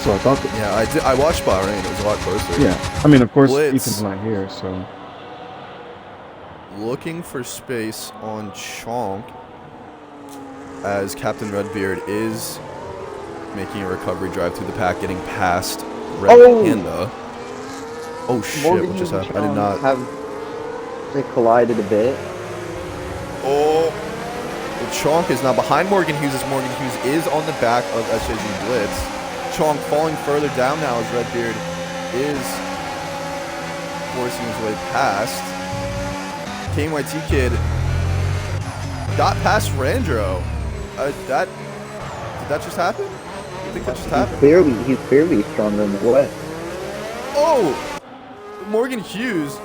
So I thought that. Yeah, I watched Bahrain. It was a lot closer. Yeah, I mean, of course, Blitz. Ethan's not here, so. Looking for space on Chonk as Captain Redbeard is making a recovery drive through the pack, getting past red Oh! Panda. Oh shit, Morgan what just Hughes happened? I did and not. Chonk they collided a bit. Oh! Well, Chonk is now behind Morgan Hughes as Morgan Hughes is on the back of SJZ Blitz. Chonk falling further down now as Redbeard is forcing his way past. KNYT Kid got past Randro. Did that just happen? I think that just happened. He's clearly stronger in the West. Oh! Morgan Hughes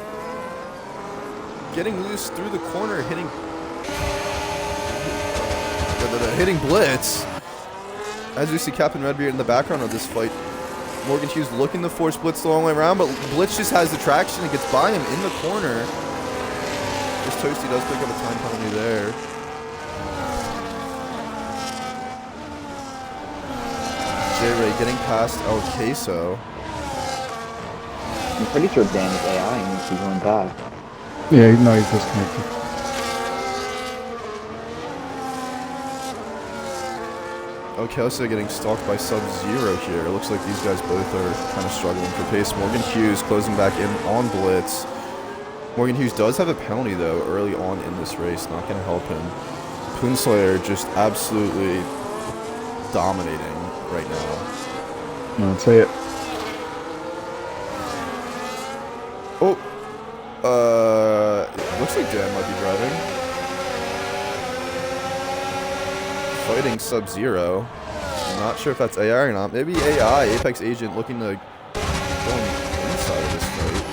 getting loose through the corner, hitting Blitz. As we see Captain Redbeard in the background of this fight, Morgan Hughes looking to force Blitz the long way around, but Blitz just has the traction and gets by him in the corner. This Toasty does pick up a time penalty there. J-Ray getting past El Queso. I'm pretty sure Dan is AI and he's going back. Yeah, no, he's disconnected. El Queso getting stalked by Sub-Zero here. It looks like these guys both are kind of struggling for pace. Morgan Hughes closing back in on Blitz. Morgan Hughes does have a penalty, though, early on in this race. Not going to help him. Poonslayer just absolutely dominating right now. No, I'd say it. Oh, looks like Dan might be driving. Fighting Sub-Zero. Not sure if that's AI or not. Maybe AI, Apex Agent, looking to go inside of this fight.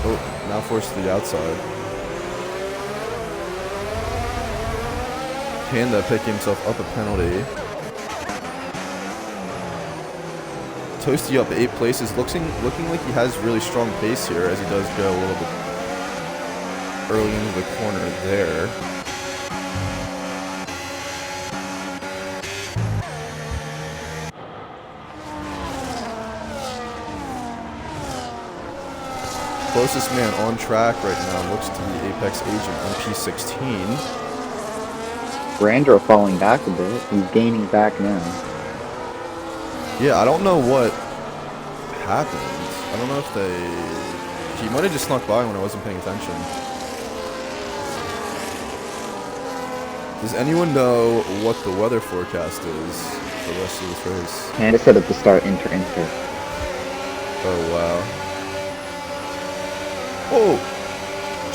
Oh, now forced to the outside. Panda picking himself up a penalty. Toasty up 8 places, looking like he has really strong pace here as he does go a little bit early into the corner there. Closest man on track right now looks to be Apex Agent on P16. Randro falling back a bit. He's gaining back now. Yeah, I don't know what happened. I don't know if they... He might have just snuck by when I wasn't paying attention. Does anyone know what the weather forecast is for the rest of this race? Panda said at the start, Inter. Oh, wow. Oh!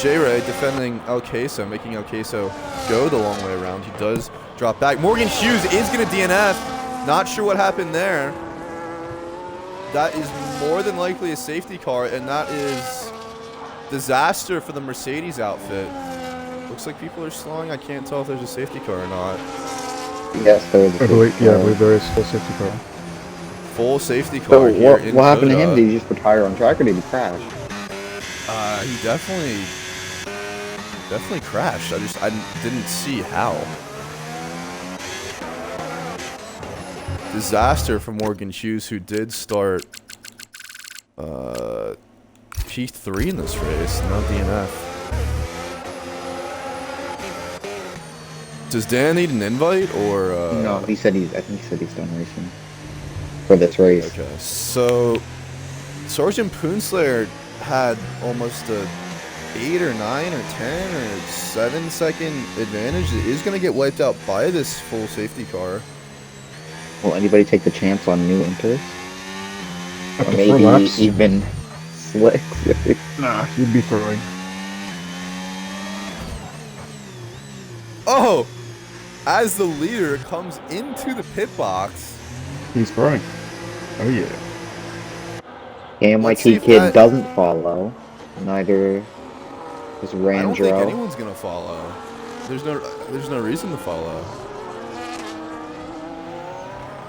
J-Ray defending El Queso, making El Queso go the long way around. He does drop back. Morgan Hughes is going to DNF. Not sure what happened there. That is more than likely a safety car, and that is disaster for the Mercedes outfit. Looks like people are slowing. I can't tell if there's a safety car or not. Yes, there is a safety car. Yeah, I believe there is full safety car. Full safety car So here what in happened to COTA. him? Did he just retire on track or did he crash? He definitely crashed. I didn't see how. Disaster for Morgan Hughes, who did start P3 in this race, no DNF. Does Dan need an invite or? No, he said I think he said he's done racing for this race. Okay, so Sergeant Poonslayer had almost a 8 or 9 or 10 or 7 second advantage. It is going to get wiped out by this full safety car. Will anybody take the chance on new Inters? Or After 4 maybe laps? even Slicks? Nah, he'd be throwing. Oh! As the leader comes into the pit box. He's throwing. Oh yeah. Let's see KMYT if Kid that- doesn't follow. Neither is I don't think Randro. anyone's going to follow. There's no reason to follow.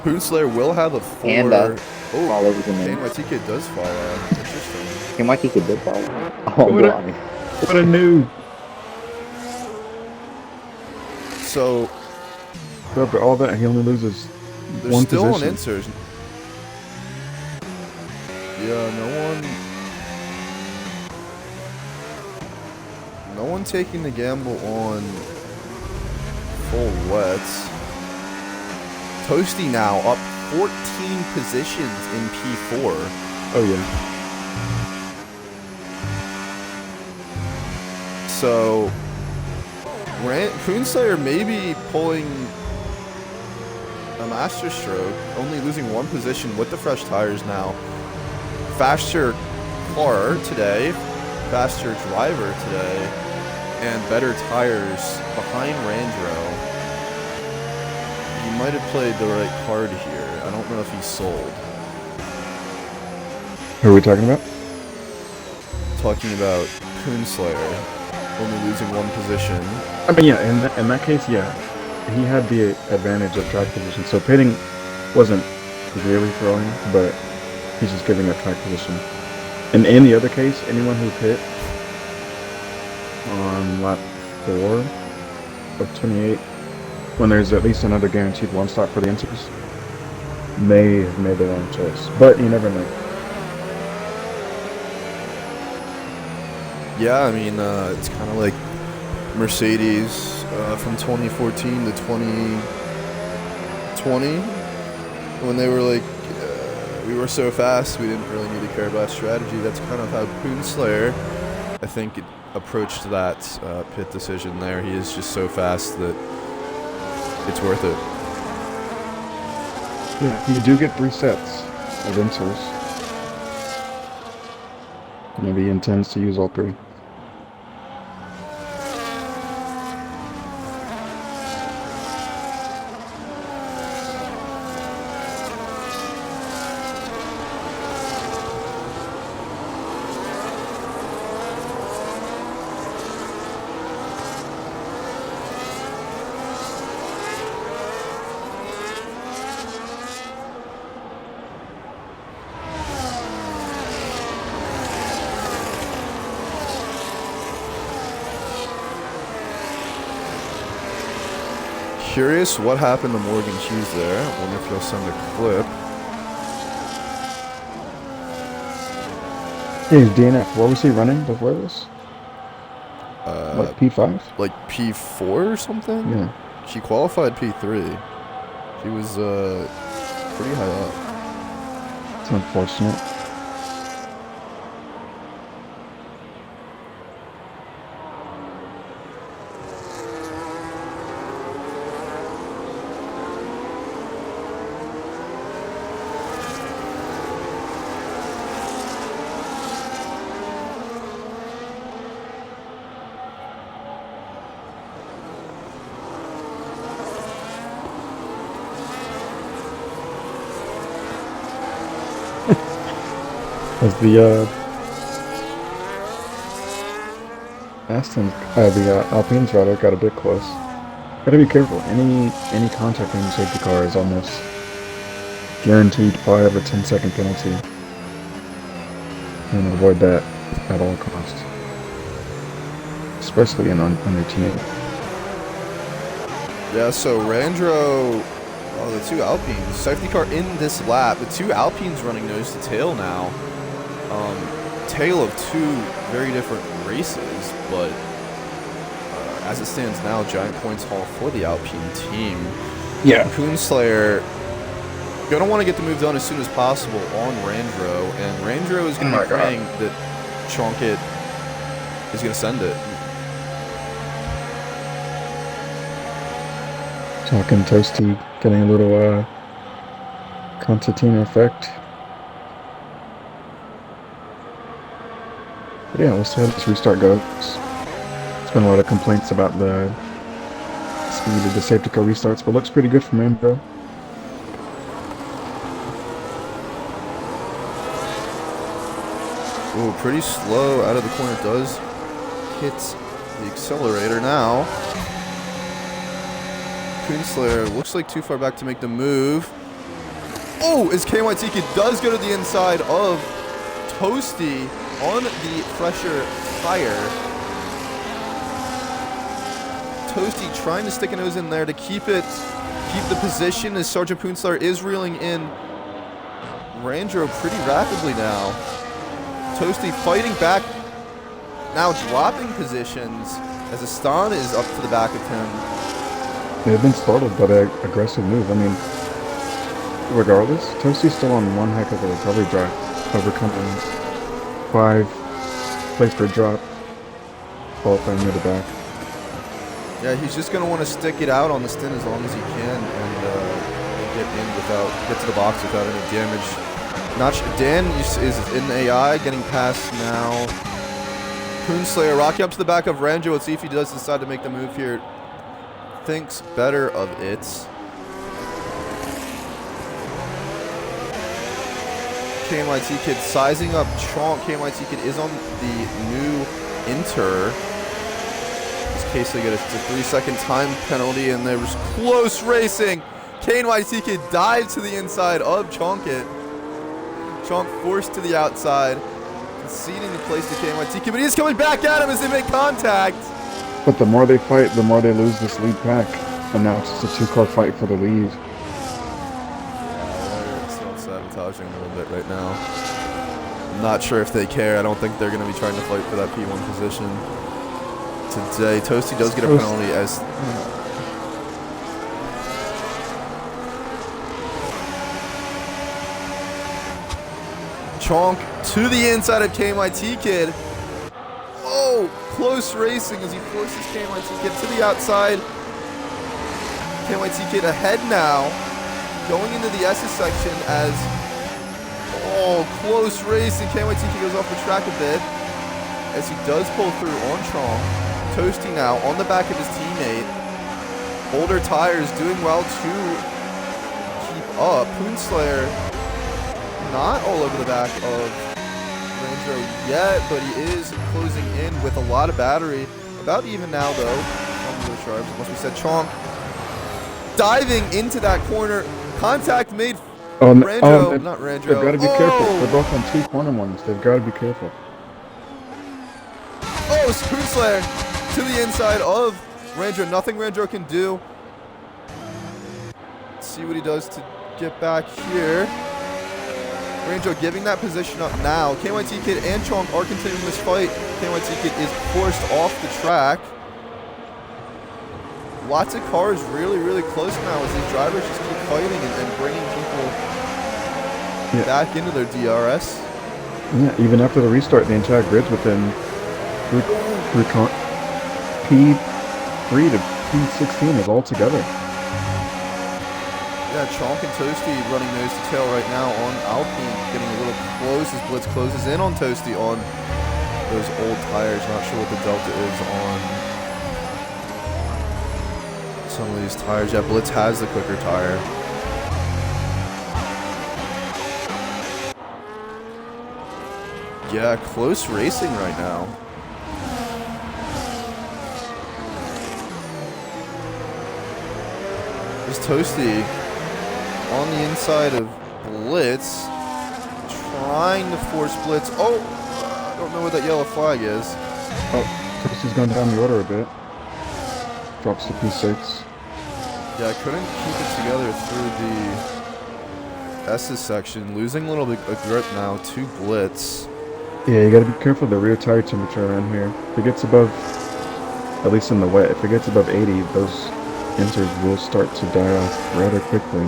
Poonslayer will have a 4. Panda Oh, follows him in. KNYT Kid does follow. Interesting. KMYT Kid did follow. Oh, What a- God. What a noob. So, After all that, he only loses they're one still position. on insers. Yeah, no one taking the gamble on full wets. Toasty now up 14 positions in P4. Oh yeah. So, Poonslayer may be pulling a master stroke, only losing 1 position with the fresh tires now. Faster car today, faster driver today, and better tires behind Randro. He might have played the right card here. I don't know if he's sold. Who are we talking about? Talking about Poonslayer, only losing 1 position. I mean, yeah, in that case, yeah. He had the advantage of track position, so pitting wasn't really throwing, but he's just giving up track position. And in the other case, anyone who pit on lap 4 of 28, when there's at least another guaranteed 1 stop for the enters, may have made the wrong choice. But you never know. Yeah, I mean, it's kind of like Mercedes from 2014 to 2020, when they were like, we were so fast, we didn't really need to care about strategy. That's kind of how Poonslayer, I think, approached that pit decision there. He is just so fast that it's worth it. Yeah, you do get 3 sets of insoles. Maybe he intends to use all 3. Curious what happened to Morgan Hughes there. I wonder if he'll send a clip. Hey, DNF, what was he running before this? Like P5? Like P4 or something? Yeah. She qualified P3. She was pretty high up. It's unfortunate. As the Alpine's rider got a bit close. Gotta be careful. Any contact on the safety car is almost guaranteed 5 or 10-second penalty. And avoid that at all costs, especially in under team. Yeah. So Randro. Oh, the 2 Alpines. Safety car in this lap. The 2 Alpines running nose to tail now. Tale of 2 very different races, but as it stands now, giant points haul for the Alpine team. Yeah. Poonslayer gonna want to get the move done as soon as possible on Randro, and Randro is gonna be praying that Chonkit is gonna send it. Talking Toasty, getting a little concertina effect. But yeah, we'll see how this restart goes. There's been a lot of complaints about the speed of the safety car restarts, but looks pretty good from Randro. Ooh, pretty slow out of the corner. Does hit the accelerator now. Poonslayer looks like too far back to make the move. Oh, as KYT Kid does go to the inside of Toasty on the fresher tire. Toasty trying to stick a nose in there to keep the position as Sergeant Poonslayer is reeling in Randro pretty rapidly now. Toasty fighting back, now dropping positions as Aston is up to the back of him. They've been startled by that aggressive move. I mean, regardless, Toasty's still on one heck of a recovery drive, overcoming 5 place per drop, qualifying near the back. Yeah, he's just going to want to stick it out on the stint as long as he can and get to the box without any damage. Not Dan is in the AI, getting past now. Poonslayer rocking up to the back of Ranjo. Let's see if he does decide to make the move here. Thinks better of it. KMIT Kid sizing up Chonk. KMIT Kid is on the new Inter. In this case, they get a 3-second time penalty, and there was close racing. KMIT Kid dives to the inside of Chonkit. Chonk forced to the outside, conceding the place to KMIT Kid, but he's coming back at him as they make contact. But the more they fight, the more they lose this lead pack. And now it's just a 2-car fight for the lead. They're self-sabotaging a little bit right now. I'm not sure if they care. I don't think they're going to be trying to fight for that P1 position today. Toasty does get a penalty as... Chonk to the inside of KMIT Kid. Oh, close racing as he forces KMIT Kid to the outside. KMIT Kid ahead now, going into the S's section as, oh, close racing. KMIT Kid goes off the track a bit as he does pull through on Chonk. Toasty now on the back of his teammate. Older tires doing well to keep up. Poonslayer not all over the back of Ranjo yet, but he is closing in with a lot of battery. About even now, though. Unless we said Chonk diving into that corner. Contact made. Ranjo, not Ranjo. They've got to be careful. They're both on 2 corner ones. They've got to be careful. Oh, Spoonslayer to the inside of Ranjo. Nothing Ranjo can do. Let's see what he does to get back here. Ranjo giving that position up now. KYT Kid and Chonk are continuing this fight. KYT Kid is forced off the track. Lots of cars really, really close now as these drivers just keep fighting and bringing people back into their DRS. Yeah, even after the restart, the entire grid's within P3 to P16 is all together. Yeah, Chonk and Toasty running nose to tail right now on Alpine, getting a little close as Blitz closes in on Toasty on those old tires. Not sure what the delta is on some of these tires. Yeah, Blitz has the quicker tire. Yeah, close racing right now. There's Toasty on the inside of Blitz, trying to force Blitz. Oh, I don't know where that yellow flag is. Oh, Toasty's gone down the order a bit. Drops to P6. Yeah, I couldn't keep it together through the S's section. Losing a little bit of grip now to Blitz. Yeah, you gotta be careful of the rear tire temperature around here. If it gets above, at least in the wet, if it gets above 80, those inters will start to die off rather quickly.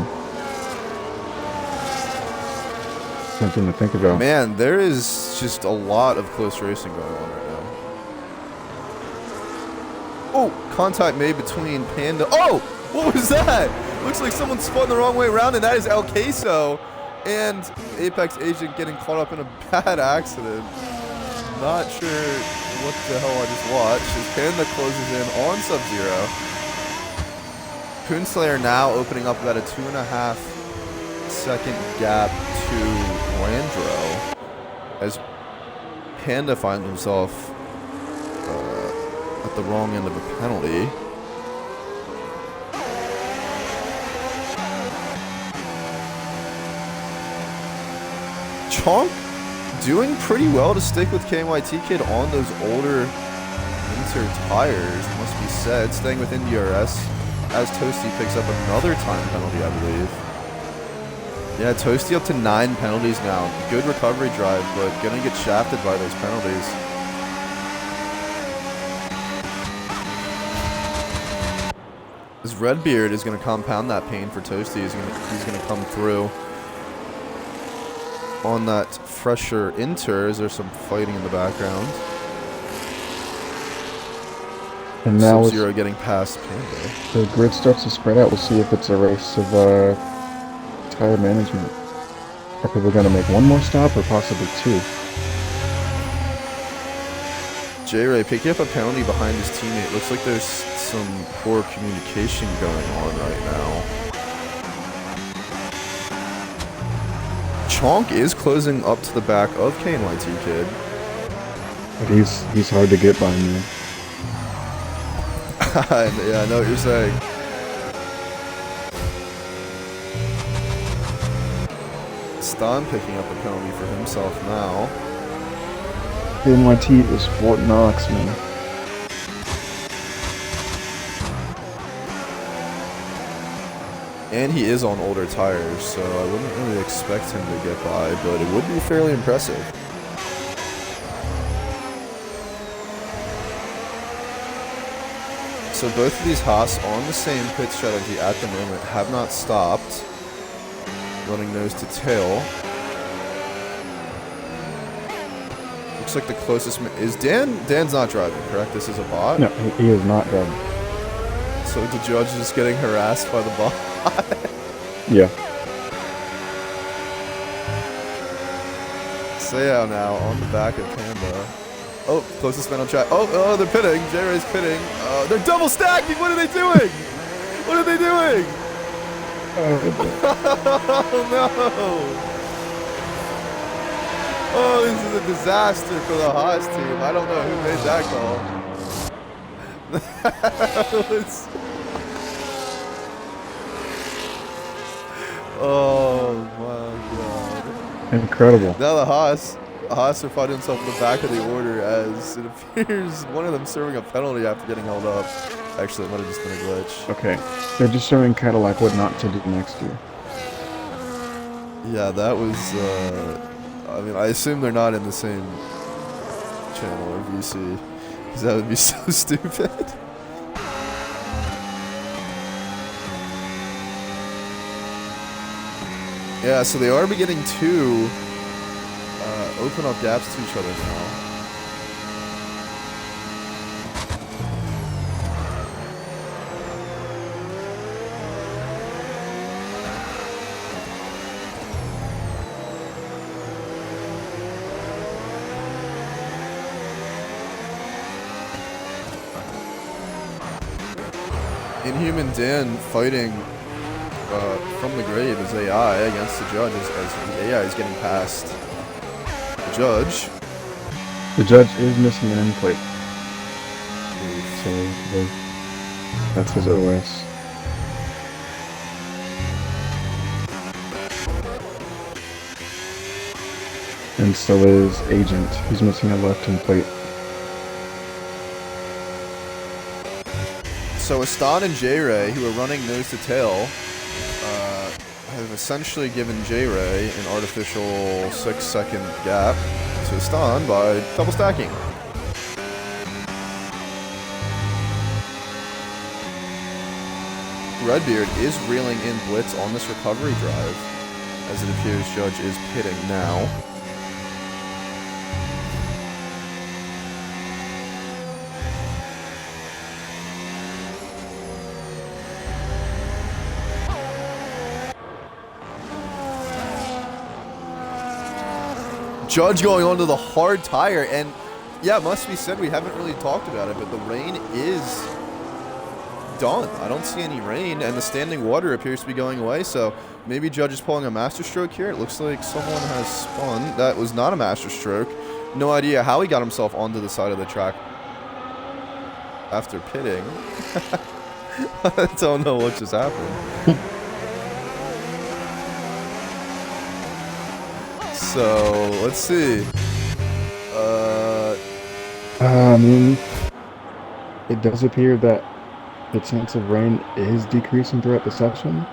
Something to think about. Man, there is just a lot of close racing going on right now. Oh, contact made between Panda. Oh, what was that? Looks like someone spun the wrong way around, and that is El Queso and Apex Agent getting caught up in a bad accident. Not sure what the hell I just watched as Panda closes in on Sub-Zero. Poonslayer now opening up about a 2.5 second gap to Landro as Panda finds himself at the wrong end of a penalty. Chonk doing pretty well to stick with KMYT Kid on those older Inter tires, must be said, staying within DRS as Toasty picks up another time penalty, I believe. Yeah, Toasty up to 9 penalties now. Good recovery drive, but gonna get shafted by those penalties. His Redbeard is going to compound that pain for Toasty. He's going to come through on that fresher Inter. Is there some fighting in the background? And now Sub-Zero getting past Panda. The grid starts to spread out. We'll see if it's a race of tire management. Are people going to make one more stop or possibly two? J-Ray picking up a penalty behind his teammate. Looks like there's some poor communication going on right now. Chonk is closing up to the back of KNYT Kid. But he's hard to get by, man. Yeah, I know what you're saying. Stan picking up a penalty for himself now. KNYT is Fort Knox, man. And he is on older tires, so I wouldn't really expect him to get by, but it would be fairly impressive. So both of these Haas on the same pit strategy at the moment have not stopped. Running nose to tail. Looks like the closest is Dan. Dan's not driving, correct? This is a bot? No, he is not driving. So the judge is getting harassed by the bot. Yeah. Seo now on the back of Panda. Oh, closest man on track. Oh, they're pitting. J-Ray's pitting. They're double stacking. What are they doing? What are they doing? Oh no! Oh, this is a disaster for the Haas team. I don't know who made that call. Oh my god! Incredible. Now the Haas are finding themselves in the back of the order as it appears one of them serving a penalty after getting held up. Actually, it might have just been a glitch. Okay. They're just showing Cadillac what not to do next year. Yeah, that was, I mean, I assume they're not in the same channel or VC, because that would be so stupid. Yeah, so they are beginning to open up gaps to each other now. Inhuman Dan fighting from the grave as AI against the judge as the AI is getting past the judge. The judge is missing an end plate. So that's his OS. And so is Agent. He's missing a left end plate. So Aston and J-Ray, who are running nose to tail, have essentially given J-Ray an artificial 6-second gap to Aston by double stacking. Redbeard is reeling in blitz on this recovery drive, as it appears Judge is pitting now. Judge going onto the hard tire, and yeah, it must be said, we haven't really talked about it, but the rain is done. I don't see any rain, and the standing water appears to be going away, so maybe Judge is pulling a master stroke here. It looks like someone has spun. That was not a master stroke. No idea how he got himself onto the side of the track after pitting. I don't know what just happened. So, let's see. I mean, it does appear that the chance of rain is decreasing throughout the session.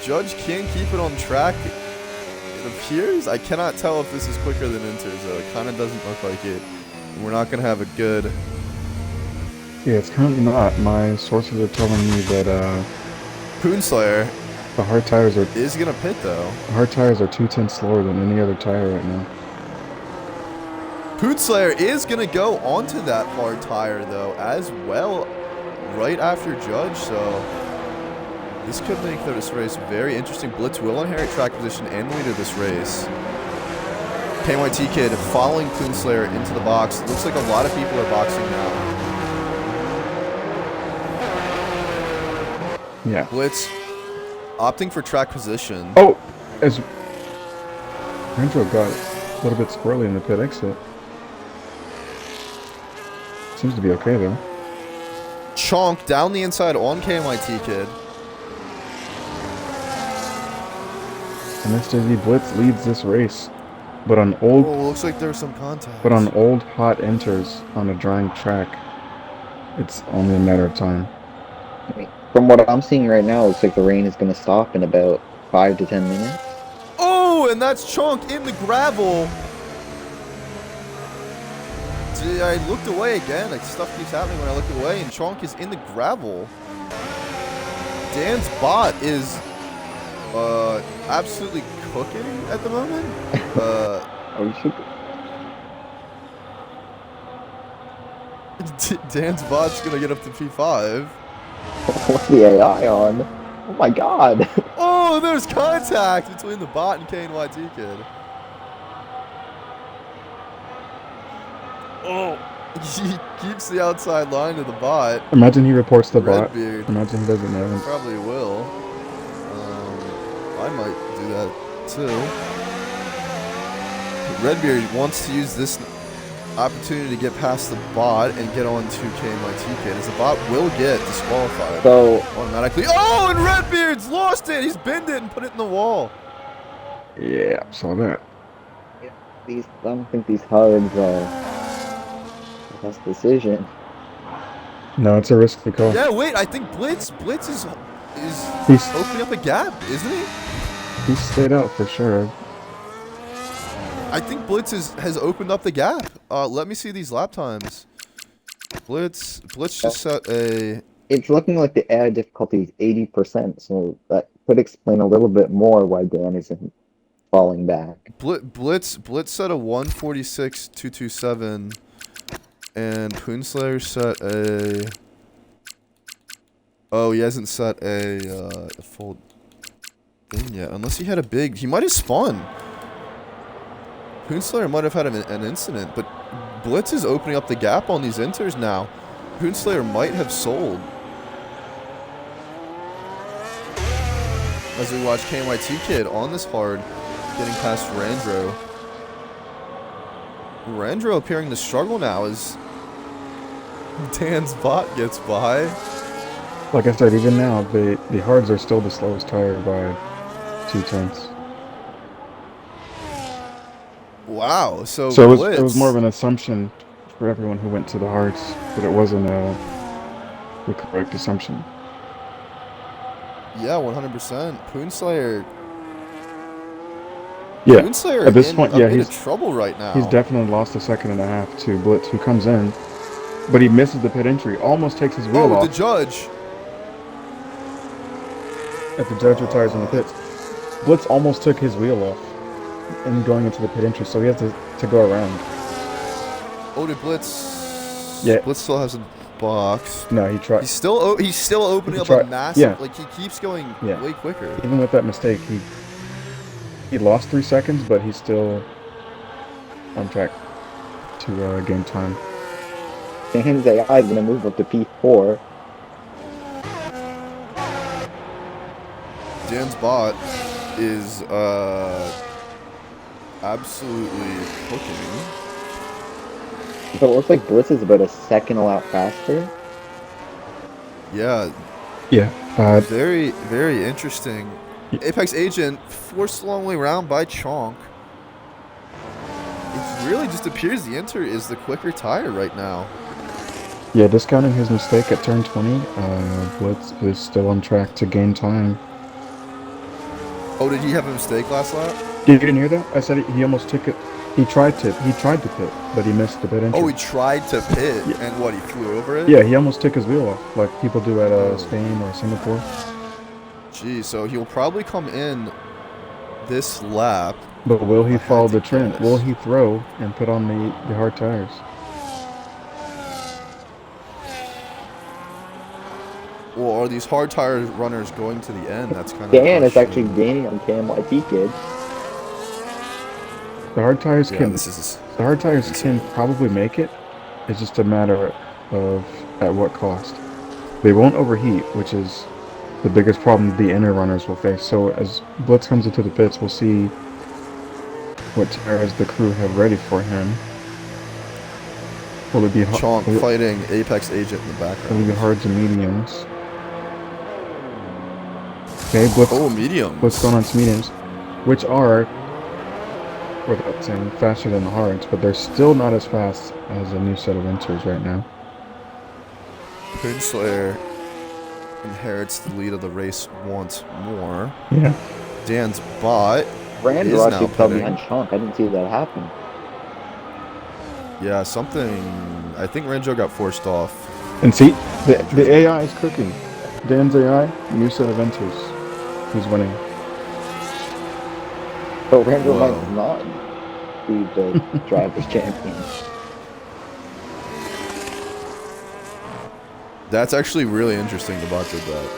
Judge can keep it on track. It appears. I cannot tell if this is quicker than Inter's, though. It kind of doesn't look like it. And we're not going to have a good Yeah, it's currently not. My sources are telling me that Poonslayer the hard tires are is gonna pit though. 2/10 slower than any other tire right now. Poonslayer is gonna go onto that hard tire though as well, right after Judge. So this could make this race very interesting. Blitz will inherit track position and lead of this race. KYT Kid following Poonslayer into the box. Looks like a lot of people are boxing now. Yeah. Blitz opting for track position. Oh, as Andrew got a little bit squirrely in the pit exit. Seems to be okay though. Chonk down the inside on KYT Kid. And SJZ Blitz leads this race, but on old, looks like there's some contact. but on old hot enters on a drying track, it's only a matter of time. From what I'm seeing right now, it looks like the rain is going to stop in about 5 to 10 minutes. Oh, and that's Chonk in the gravel. I looked away again. Like, stuff keeps happening when I look away, and Chonk is in the gravel. Dan's bot is absolutely cooking at the moment. Oh, shit. Dan's bot's gonna get up to P5. What's the AI on? Oh my god. Oh, there's contact between the bot and KYT Kid. Oh, he keeps the outside line to the bot. Imagine he reports the bot. Redbeard Imagine he doesn't know. probably will. I might do that too. Redbeard wants to use this opportunity to get past the bot and get on to KMIT Kid, as the bot will get disqualified So, automatically. Oh, and Redbeard's lost it. He's binned it and put it in the wall. Yeah, saw that. I don't think these hards are the best decision. No, it's a risky call. Yeah, wait. I think Blitz is He's- opening up a gap, isn't he? He stayed out for sure. I think Blitz has opened up the gap. Let me see these lap times. Blitz just set a... It's looking like the air difficulty is 80%, so that could explain a little bit more why Dan isn't falling back. Blitz set a 146.227, and Poonslayer set a... Oh, he hasn't set a full thing yet, unless he had a big... He might have spun. Poonslayer might have had an incident, but Blitz is opening up the gap on these inters now. Poonslayer might have sold. As we watch KYT Kid on this hard, getting past Randro. Randro appearing to struggle now as Dan's bot gets by. Like I said, even now, the hards are still the slowest tire by 2/10. Wow, so So Blitz, it was more of an assumption for everyone who went to the hards, but it wasn't the correct assumption. Yeah, 100%. Poonslayer. Yeah, Poonslayer at this in point, a yeah, bit he's of trouble right now. he's definitely lost a second and a half to Blitz, who comes in, but he misses the pit entry, almost takes his wheel off. The judge. At the judge retires in the pits. Blitz almost took his wheel off in going into the pit entry, so he has to go around. Oh, did Blitz? Yeah. Blitz still has a box. No, he tried. He's still opening up tried. a massive. Yeah. Like he keeps going Yeah. way quicker. Even with that mistake, he lost 3 seconds, but he's still on track to gain time. Dan's AI is going to move up to P4. Dan's bot is absolutely cooking. So it looks like Blitz is about a second a lap faster. Yeah, Yeah. very, very interesting. Apex Agent forced a long way around by Chonk. It really just appears the Inter is the quicker tire right now. Yeah, discounting his mistake at turn 20, Blitz is still on track to gain time. Oh, did he have a mistake last lap? You didn't hear that? I said he almost took it. He tried to pit, but he missed the pit entry. Oh, he tried to pit, Yeah. and what, he flew over it? Yeah, he almost took his wheel off, like people do at Oh. Spain or Singapore. Gee, so he'll probably come in this lap. But will he I follow had to the trend? guess. Will he throw and put on the hard tires? Well, are these hard tire runners going to the end? That's kind of Dan is actually gaining on KMYT kid. The hard tires Yeah, can. this is The hard tires insane. can probably make it. It's just a matter of at what cost. They won't overheat, which is the biggest problem the inner runners will face. So as Blitz comes into the pits, we'll see what tires the crew have ready for him. Will it be Chonk will fighting Apex Agent in the it background. be hards and mediums? Okay, Blitz. Oh, mediums. What's going on to mediums, which are, without saying, faster than the hards, but they're still not as fast as a new set of inters right now. Poonslayer inherits the lead of the race once more. Yeah. Dan's bot Randall is actually now fell pitting. behind Chunk. I didn't see that happen. Yeah, something. I think Renjo got forced off. And see, the AI is cooking. Dan's AI, new set of inters. He's winning. But Randall Whoa. might not be the driver's champion. That's actually really interesting. The bot did that.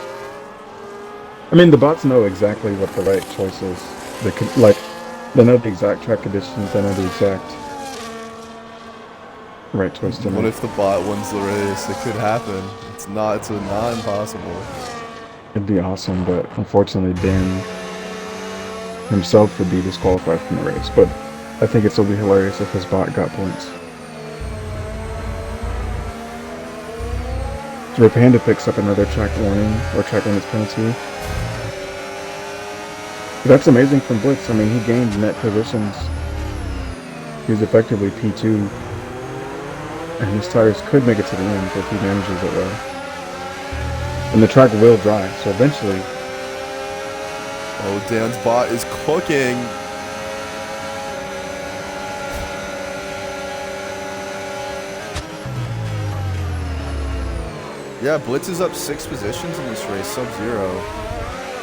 I mean, the bots know exactly what the right choice is. They know the exact track conditions. They know the exact right choice to What make. if the bot wins the race? It could happen. It's not impossible. It'd be awesome, but unfortunately, Dan himself would be disqualified from the race. But I think it'd still be hilarious if his bot got points. Rapanda picks up another track warning or track limits penalty. That's amazing from Blitz. I mean, he gained net positions. He was effectively P2. And his tires could make it to the end if he manages it well. And the track will dry, so eventually... Oh, Dan's bot is cooking. Yeah, Blitz is up 6 positions in this race, Sub-Zero.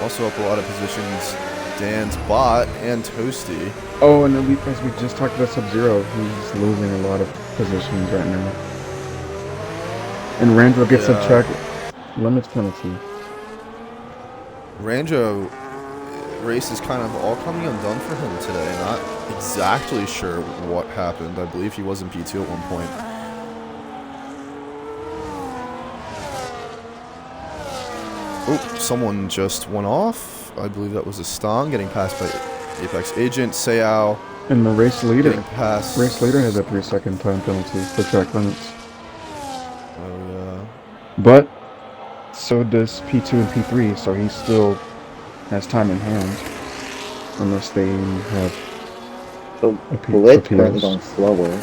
Also up a lot of positions, Dan's bot and Toasty. Oh, and as we just talked about Sub-Zero, he's losing a lot of positions right now. And Randall gets a track limits penalty. Ranjo race is kind of all coming undone for him today. Not exactly sure what happened. I believe he was in P2 at one point. Oh, someone just went off. I believe that was a Stong getting passed by Apex Agent. Seau And the race leader getting passed. has a 3-second time penalty for track limits. Oh, yeah. But so does P2 and P3, so he still has time in hand. Unless they have So P- Blitz appeals. currently going slower.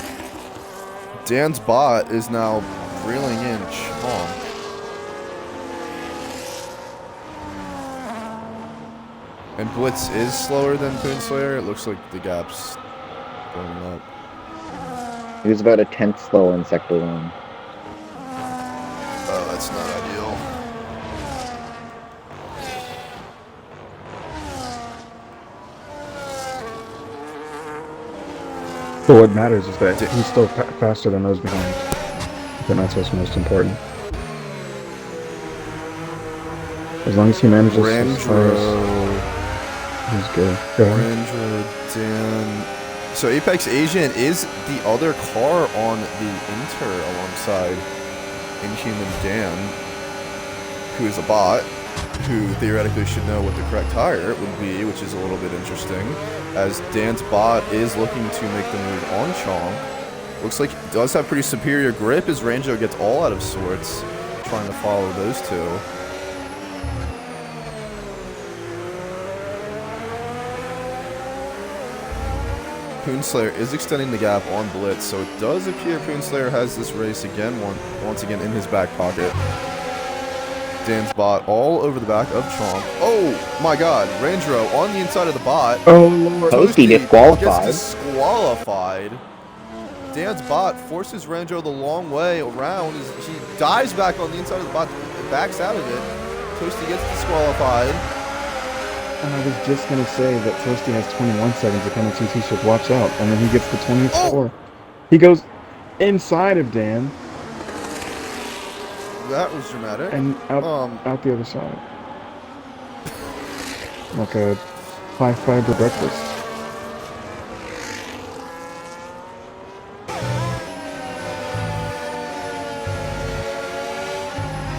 Dan's bot is now reeling in Chong. And Blitz is slower than Poonslayer. It looks like the gap's going up. He was about a tenth slower in Sector 1. Oh, that's not ideal. But what matters is that he's still faster than those behind. And that's what's most important. As long as he manages his tires, he's good. Go ahead. Randro, Dan. So Apex Agent is the other car on the Inter alongside Inhuman Dan, who is a bot, who theoretically should know what the correct tire would be, which is a little bit interesting, as Dan's bot is looking to make the move on Chong. Looks like he does have pretty superior grip as Ranjo gets all out of sorts, trying to follow those two. Poonslayer is extending the gap on Blitz, so it does appear Poonslayer has this race again, once again in his back pocket. Dan's bot all over the back of Chomp. Oh my god, Range Row on the inside of the bot. Oh lord. Toasty disqualified. Gets disqualified. Dan's bot forces Range Row the long way around. He dives back on the inside of the bot, backs out of it. Toasty gets disqualified. And I was just going to say that Toasty has 21 seconds of penalties. He should watch out. And then he gets to 24. Oh! He goes inside of Dan That was dramatic. and out the other side. Like a high-fiber breakfast.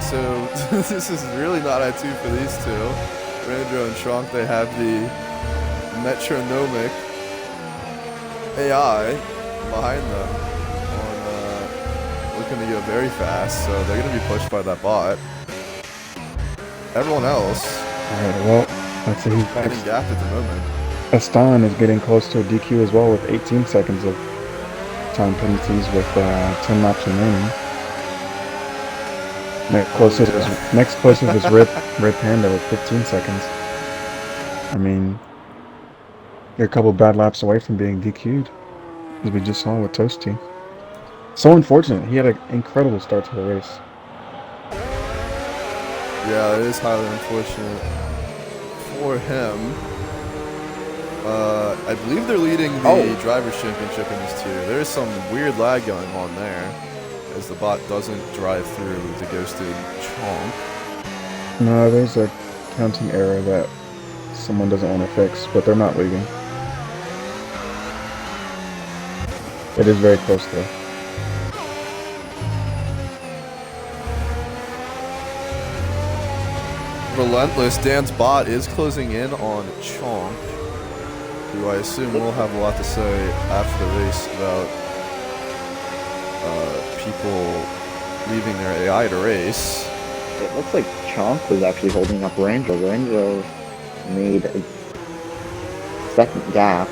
So this is really not at 2 for these two. Randro and Shrunk, they have the metronomic AI behind them on looking to go very fast, so they're going to be pushed by that bot. Everyone else Alright, well, let's see who's getting next. gapped at the moment. Aston is getting close to a DQ as well with 18 seconds of time penalties with 10 laps remaining. Next closest is Red Panda with 15 seconds. I mean, you're a couple bad laps away from being DQ'd, as we just saw with Toasty. So unfortunate. He had an incredible start to the race. Yeah, it is highly unfortunate for him. I believe they're leading the Drivers' Championship in this tier. There's some weird lag going on there, as the bot doesn't drive through the ghosted Chomp. No, there's a counting error that someone doesn't want to fix, but they're not leaving. It is very close though. Relentless, Dan's bot is closing in on Chomp, who I assume will have a lot to say after the race about people leaving their AI to race. It looks like Chonk was actually holding up Rango. Rango made a second gap.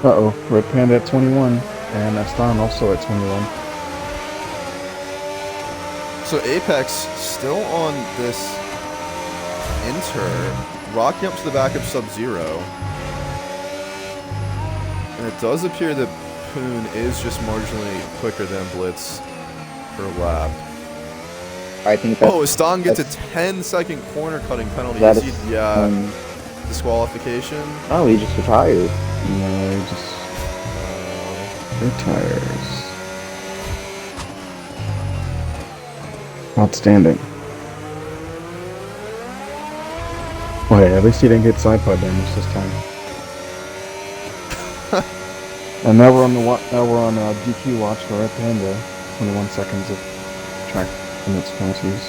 Uh-oh, Red Panda at 21, and Aston also at 21. So Apex still on this Inter, rocking up to the back of Sub-Zero. And it does appear that Poon is just marginally quicker than Blitz per lap. I think that's... Oh, Aston gets a 10-second corner cutting penalty. That Is is, he, yeah, disqualification. Oh, he just retired. No, he just retires. Outstanding. Oh yeah, at least he didn't get side pod damage this time. And now we're on DQ watch for Red Panda. 21 seconds of track limits penalties.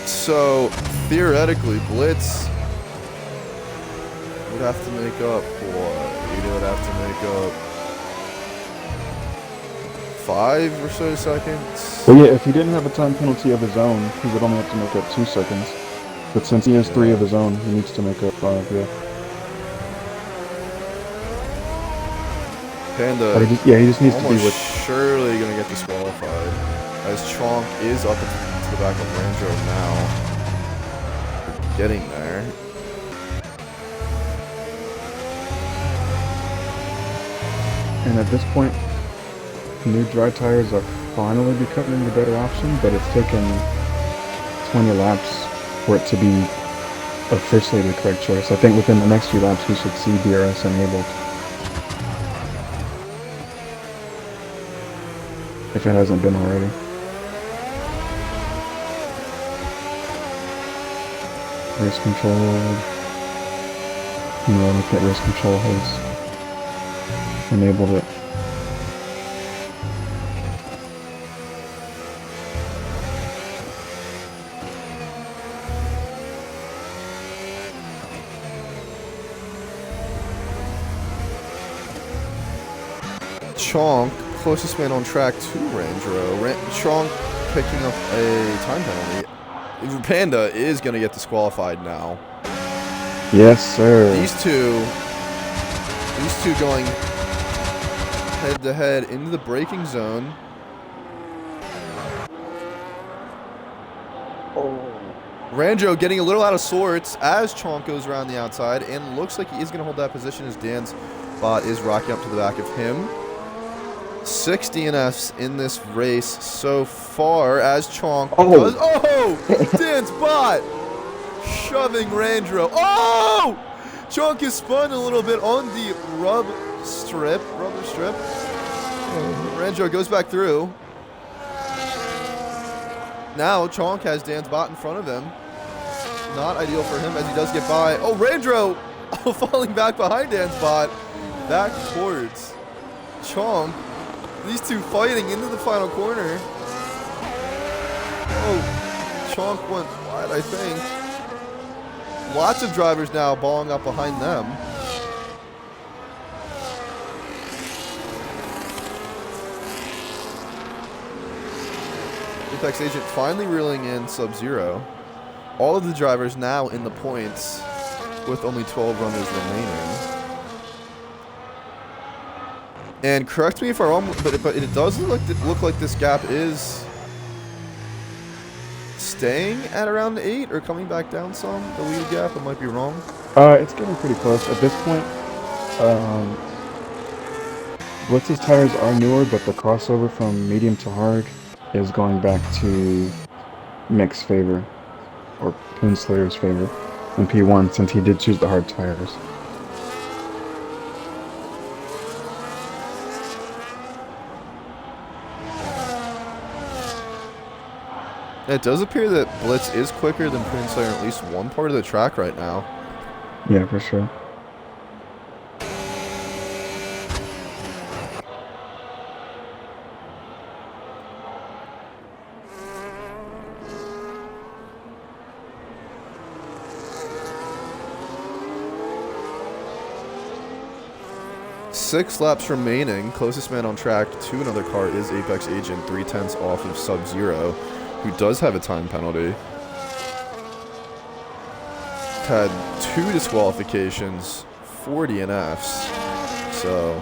So, theoretically, Blitz would have to make up what? He would have to make up 5 or so seconds. Well, yeah, if he didn't have a time penalty of his own, he would only have to make up 2 seconds. But since he has 3 of his own, he needs to make up 5, yeah. Panda, he just needs to be with... surely going to get disqualified, as Chonk is up to the back of Randro now. Getting there. And at this point, new dry tires are finally becoming the better option, but it's taken 20 laps for it to be officially the correct choice. I think within the next few laps we should see DRS enabled. If it hasn't been already. Race control. No, I think race control has enabled it. Chonk, closest man on track to Randro. Chonk picking up a time penalty. Panda is going to get disqualified now. Yes, sir. These two going head to head into the braking zone. Randro getting a little out of sorts as Chonk goes around the outside, and looks like he is going to hold that position as Dan's bot is rocking up to the back of him. 6 DNFs in this race so far as Chonk does. Oh! Dan's bot shoving Randro. Oh! Chonk is spun a little bit on the rubber strip. Randro goes back through. Now Chonk has Dan's bot in front of him. Not ideal for him as he does get by. Oh, Randro falling back behind Dan's bot. Back towards Chonk. These two fighting into the final corner. Oh, Chonk went wide, I think. Lots of drivers now balling up behind them. Apex Agent finally reeling in Sub-Zero. All of the drivers now in the points with only 12 runners remaining. And correct me if I'm wrong, but it does look like this gap is staying at around 8 or coming back down some, the lead gap. I might be wrong. It's getting pretty close. At this point, Blitz's tires are newer, but the crossover from medium to hard is going back to Mick's favor, or Poonslayer's favor, in P1, since he did choose the hard tires. It does appear that Blitz is quicker than Poonslayer in at least one part of the track right now. Yeah, for sure. Six laps remaining. Closest man on track to another car is Apex Agent, 3/10 off of Sub-Zero, who does have a time penalty. Had 2 disqualifications, 4 DNFs. So,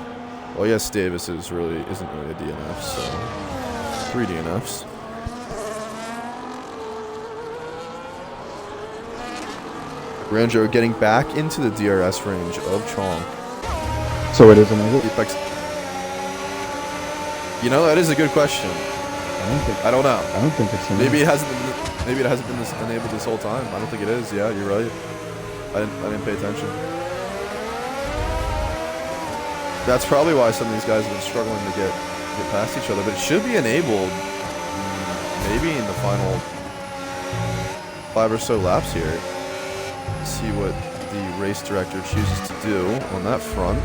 well, yes, Davis isn't really a DNF, so 3 DNFs. Randro getting back into the DRS range of Chong. So it is enabled? Apex. You know, that is a good question. I don't know. I don't think it's enabled. Maybe it hasn't been enabled this whole time. I don't think it is. Yeah, you're right. I didn't pay attention. That's probably why some of these guys have been struggling to get past each other. But it should be enabled maybe in the final 5 or so laps here. See what the race director chooses to do on that front.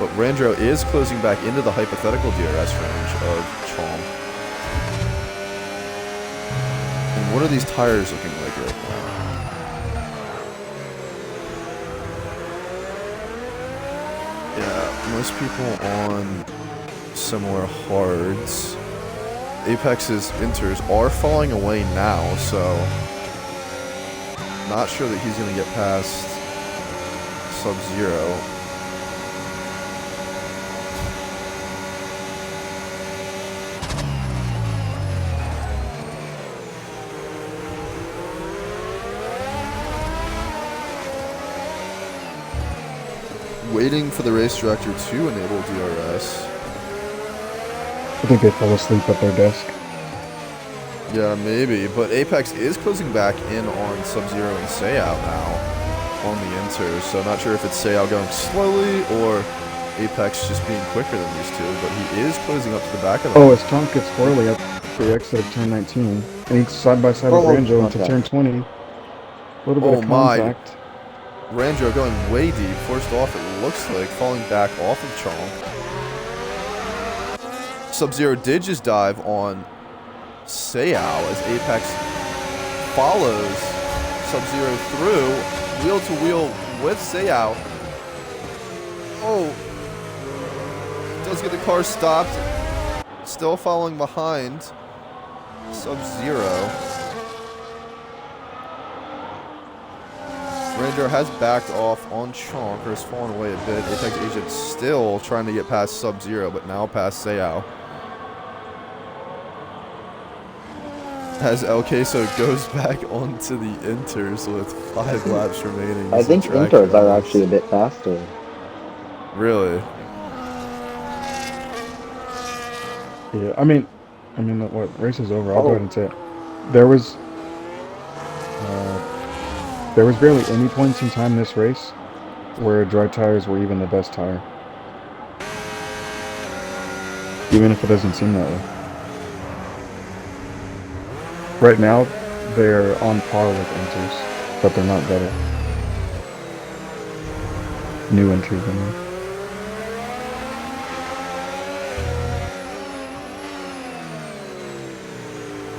But Randro is closing back into the hypothetical DRS range of Chom. And what are these tires looking like right now? Yeah, most people on similar hards. Apex's inters are falling away now, so not sure that he's going to get past Sub-Zero. Waiting for the race director to enable DRS. I think they fell asleep at their desk. Yeah, maybe, but Apex is closing back in on Sub-Zero and Seiyao now on the inters, so not sure if it's Seiyao going slowly or Apex just being quicker than these two, but he is closing up to the back of them. Oh, his trunk gets squirrely up the exit of turn 19, and he's side by side with Randro into turn 20. A little bit of contact. Randro going way deep, forced off it looks like, falling back off of Chong. Sub-Zero did just dive on Seiyao as Apex follows Sub-Zero through, wheel to wheel with Seiyao. Oh, does get the car stopped, still following behind Sub-Zero. Randro has backed off on Chonk, or has fallen away a bit. Apex Agent still trying to get past Sub-Zero, but now past Seiyao. As El Queso goes back onto the Inters with 5 laps remaining. I think Track Inters are runners. actually a bit faster. Really? Yeah, I mean, what race is over? I'll go Oh. ahead and say it. There was barely any points in time in this race where dry tires were even the best tire, even if it doesn't seem that way. Right now, they're on par with Inters, but they're not better. New entries, I mean.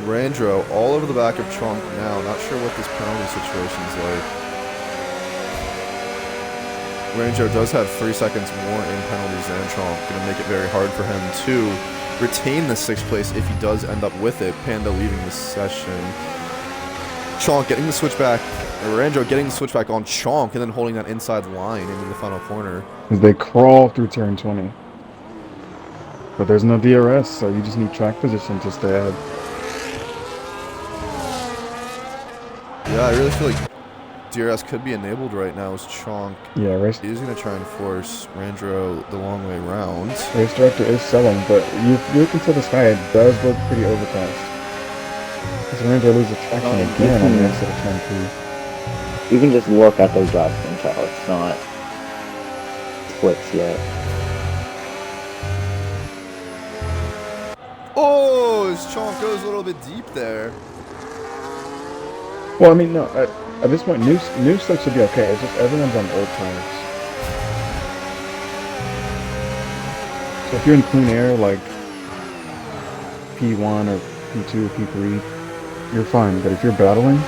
Randro all over the back of Trunk now. Not sure what this penalty situation is like. Randro does have 3 seconds more in penalties than Trunk. Going to make it very hard for him to retain the 6th place if he does end up with it. Panda leaving the session. Chonk getting the switchback. Randro getting the switchback on Chonk and then holding that inside line into the final corner. They crawl through turn 20. But there's no DRS, so you just need track position to stay ahead. Yeah, I really feel like DRS could be enabled right now as Chonk. Yeah, race He's going to try and force Randro the long way around. director is selling, but you look into the sky, it does look pretty overcast. Because Randro loses traction again on the exit of turn 3. You can just look at those laps and tell it's not splits yet. Oh, his Chonk goes a little bit deep there. Well, I mean, no, at this point, new slicks should be okay. It's just everyone's on old tires. So if you're in clean air, like P1 or P2 or P3, you're fine. But if you're battling,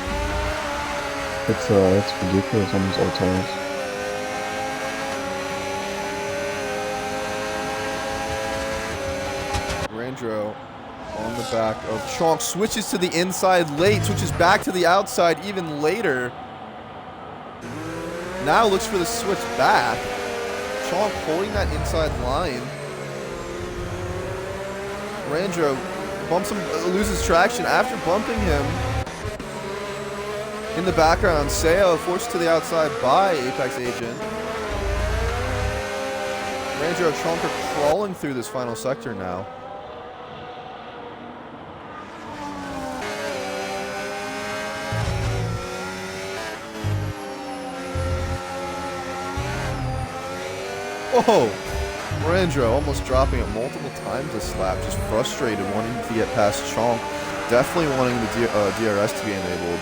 it's ridiculous on these old tires. Randro on the back of Chonk, switches to the inside late, switches back to the outside even later. Now looks for the switch back. Chonk holding that inside line. Randro bumps him, loses traction after bumping him. In the background, Seo forced to the outside by Apex Agent. Randro and Chonk are crawling through this final sector now. Oh, Randro almost dropping it multiple times this lap, just frustrated, wanting to get past Chonk, definitely wanting the DRS to be enabled.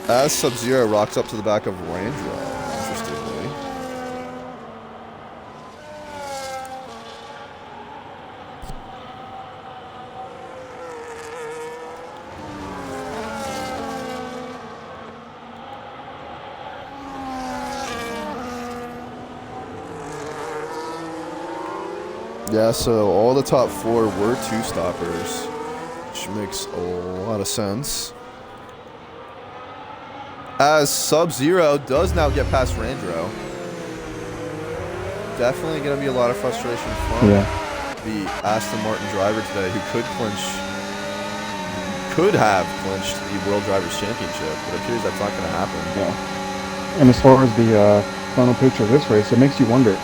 As Sub-Zero rocks up to the back of Randro, interestingly. Yeah, so all the top 4 were 2-stoppers, which makes a lot of sense. As Sub-Zero does now get past Randro. Definitely going to be a lot of frustration from the Aston Martin driver today, who could have clinched the World Drivers' Championship, but it appears that's not going to happen. Yeah. And as far as the final picture of this race, it makes you wonder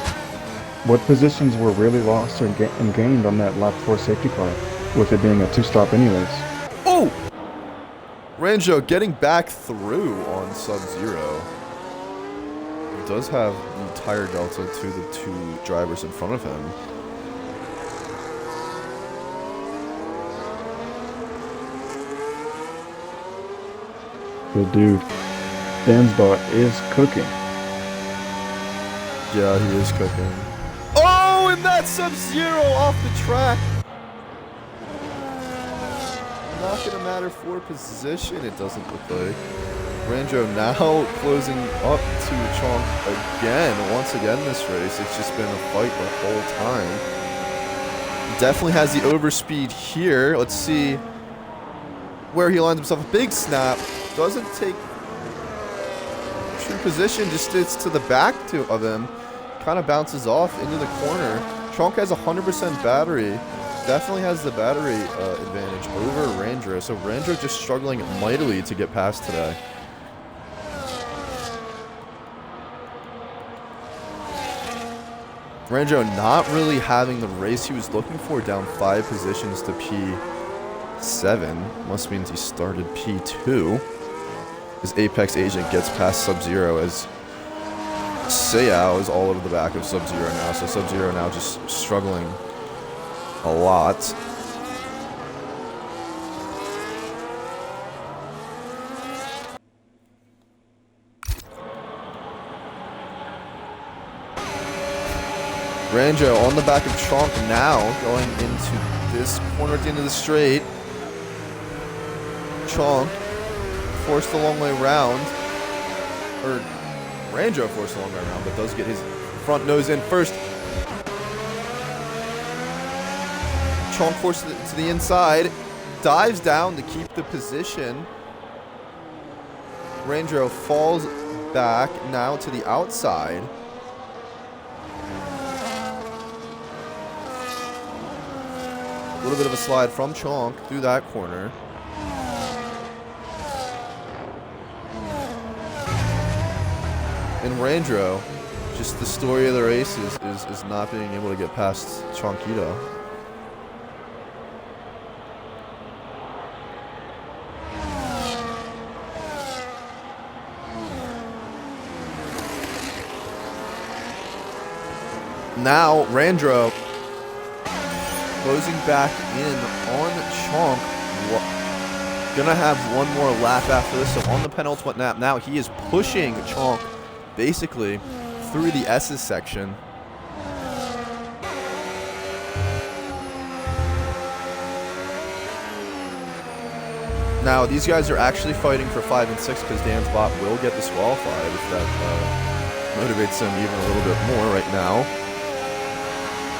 what positions were really lost and gained on that lap 4 safety car, with it being a 2-stop anyways. Oh! Randro getting back through on Sub-Zero. He does have the tire delta to the 2 drivers in front of him. Good dude. Dansbot is cooking. Yeah, he is cooking. Oh, and that's Sub-Zero off the track. Not going to matter for position, it doesn't look like. Randro now closing up to Chonk again. Once again this race, it's just been a fight the whole time. Definitely has the overspeed here. Let's see where he lines himself. A big snap. Doesn't take true position, just sits to the back of him, kind of bounces off into the corner. Chonk has 100% battery. Definitely has the battery advantage over Randro. So Randro just struggling mightily to get past today. Randro not really having the race he was looking for, down 5 positions to P7. Must means he started P2. His Apex agent gets past Sub-Zero as Seiyao is all over the back of Sub-Zero now. So Sub-Zero now just struggling a lot. Ranjo on the back of Chonk now, going into this corner at the end of the straight. Chonk forced the long way around. Or Ranjo forced the long way around, but does get his front nose in first. Chonk forces it to the inside, dives down to keep the position. Randro falls back now to the outside. A little bit of a slide from Chonk through that corner. And Randro, just the story of the race is not being able to get past Chonkito. Now, Randro closing back in on Chonk. Gonna have one more lap after this, so on the penultimate lap now, he is pushing Chonk basically through the S's section. Now, these guys are actually fighting for 5 and 6 because Dan's bot will get disqualified if that motivates him even a little bit more right now.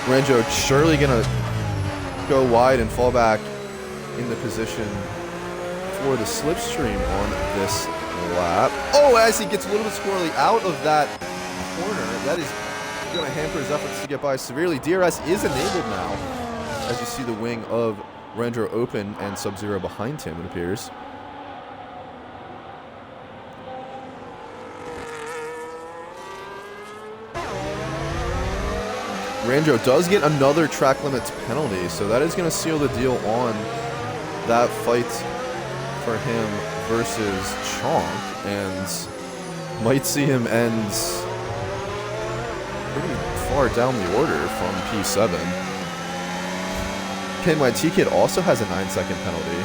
Ranjo surely gonna go wide and fall back in the position for the slipstream on this lap. Oh, as he gets a little bit squirrely out of that corner, that is gonna hamper his efforts to get by severely. DRS is enabled now, as you see the wing of Randro open and Sub-Zero behind him, it appears. Randro does get another track limits penalty, so that is going to seal the deal on that fight for him versus Chonk, and might see him end pretty far down the order from P7. KNYT Kid also has a 9-second penalty.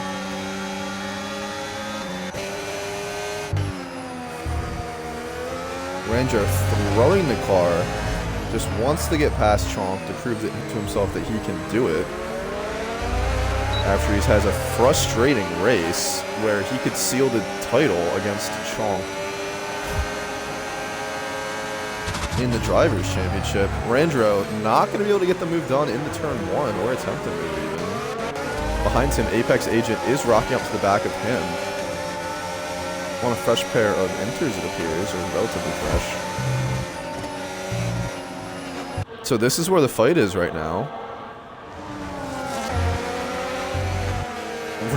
Randro throwing the car. Just wants to get past Chonk to prove to himself that he can do it. After he has a frustrating race where he could seal the title against Chonk in the Drivers' Championship. Randro not going to be able to get the move done in the turn 1 or attempt to move even. Behind him, Apex Agent is rocking up to the back of him. On a fresh pair of inters, it appears, or relatively fresh. So this is where the fight is right now.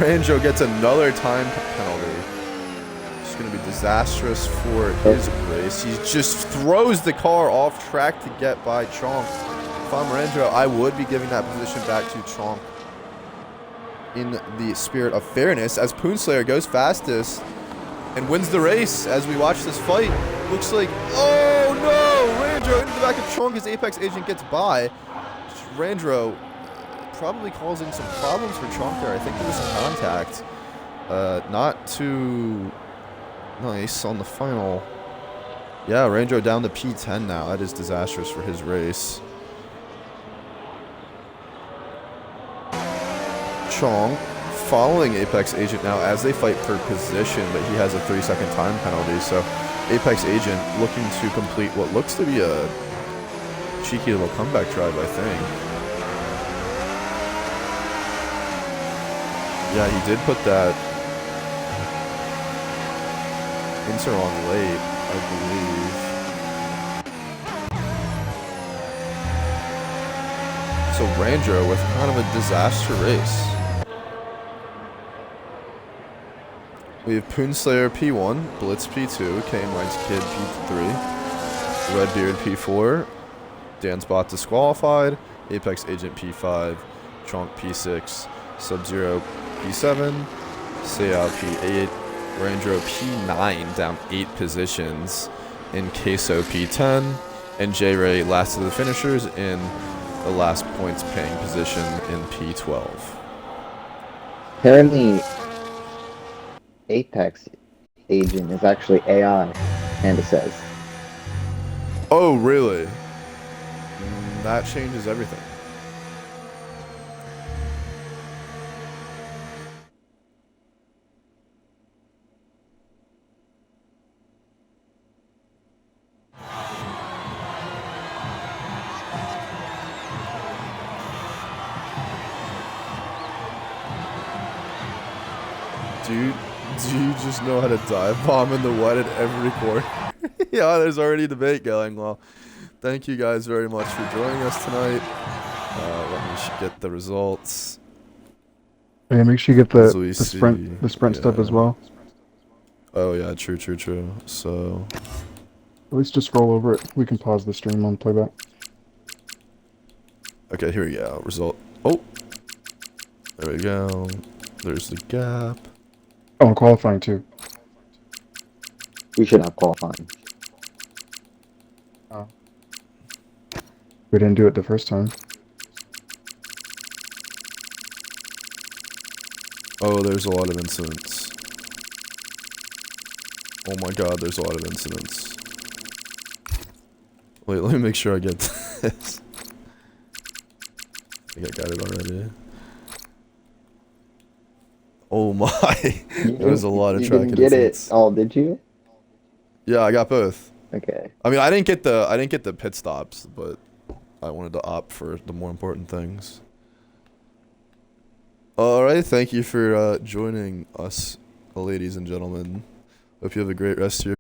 Ranjo gets another time penalty. It's going to be disastrous for his race. He just throws the car off track to get by Chonk. If I'm Ranjo, I would be giving that position back to Chonk in the spirit of fairness, as Poonslayer goes fastest and wins the race as we watch this fight. Looks like, oh no! Randro into the back of Chonk as Apex Agent gets by. Randro probably causing some problems for Chonk there. I think there was some contact. Not too nice on the final. Yeah, Randro down to P10 now. That is disastrous for his race. Chonk following Apex Agent now as they fight for position, but he has a 3-second time penalty, so Apex Agent looking to complete what looks to be a cheeky little comeback drive, I think. Yeah, he did put that inter on late. I believe. So Ranger with kind of a disaster race. We have Poonslayer P1, Blitz P2, KMY's Kid P3, Redbeard P4, Danspot disqualified, Apex Agent P5, Trunk P6, Sub-Zero P7, Seau P8, Ranger P9 down 8 positions, and Queso P10, and J-Ray last of the finishers in the last points paying position in P12. Apparently, Apex Agent is actually AI, and it says. Oh, really? That changes everything. Dude, do you just know how to dive bomb in the wet at every corner? Yeah, there's already a debate going. Well, thank you guys very much for joining us tonight. Let me get the results. Yeah, make sure you get As we the sprint step as yeah. well. Oh yeah, true. So At least just scroll over it. We can pause the stream on playback. okay, here we go. Result. Oh, there we go. There's the gap. Oh, and qualifying too. We should have qualifying. We didn't do it the first time. Oh, there's a lot of incidents. Oh my god, there's a lot of incidents. Wait, let me make sure I get this. I think I got it already. Oh my. There's a lot of track incidents. You didn't get it. Oh, did you? Yeah, I got both. Okay. I mean, I didn't get the pit stops, but I wanted to opt for the more important things. All right, thank you for joining us, ladies and gentlemen. Hope you have a great rest of your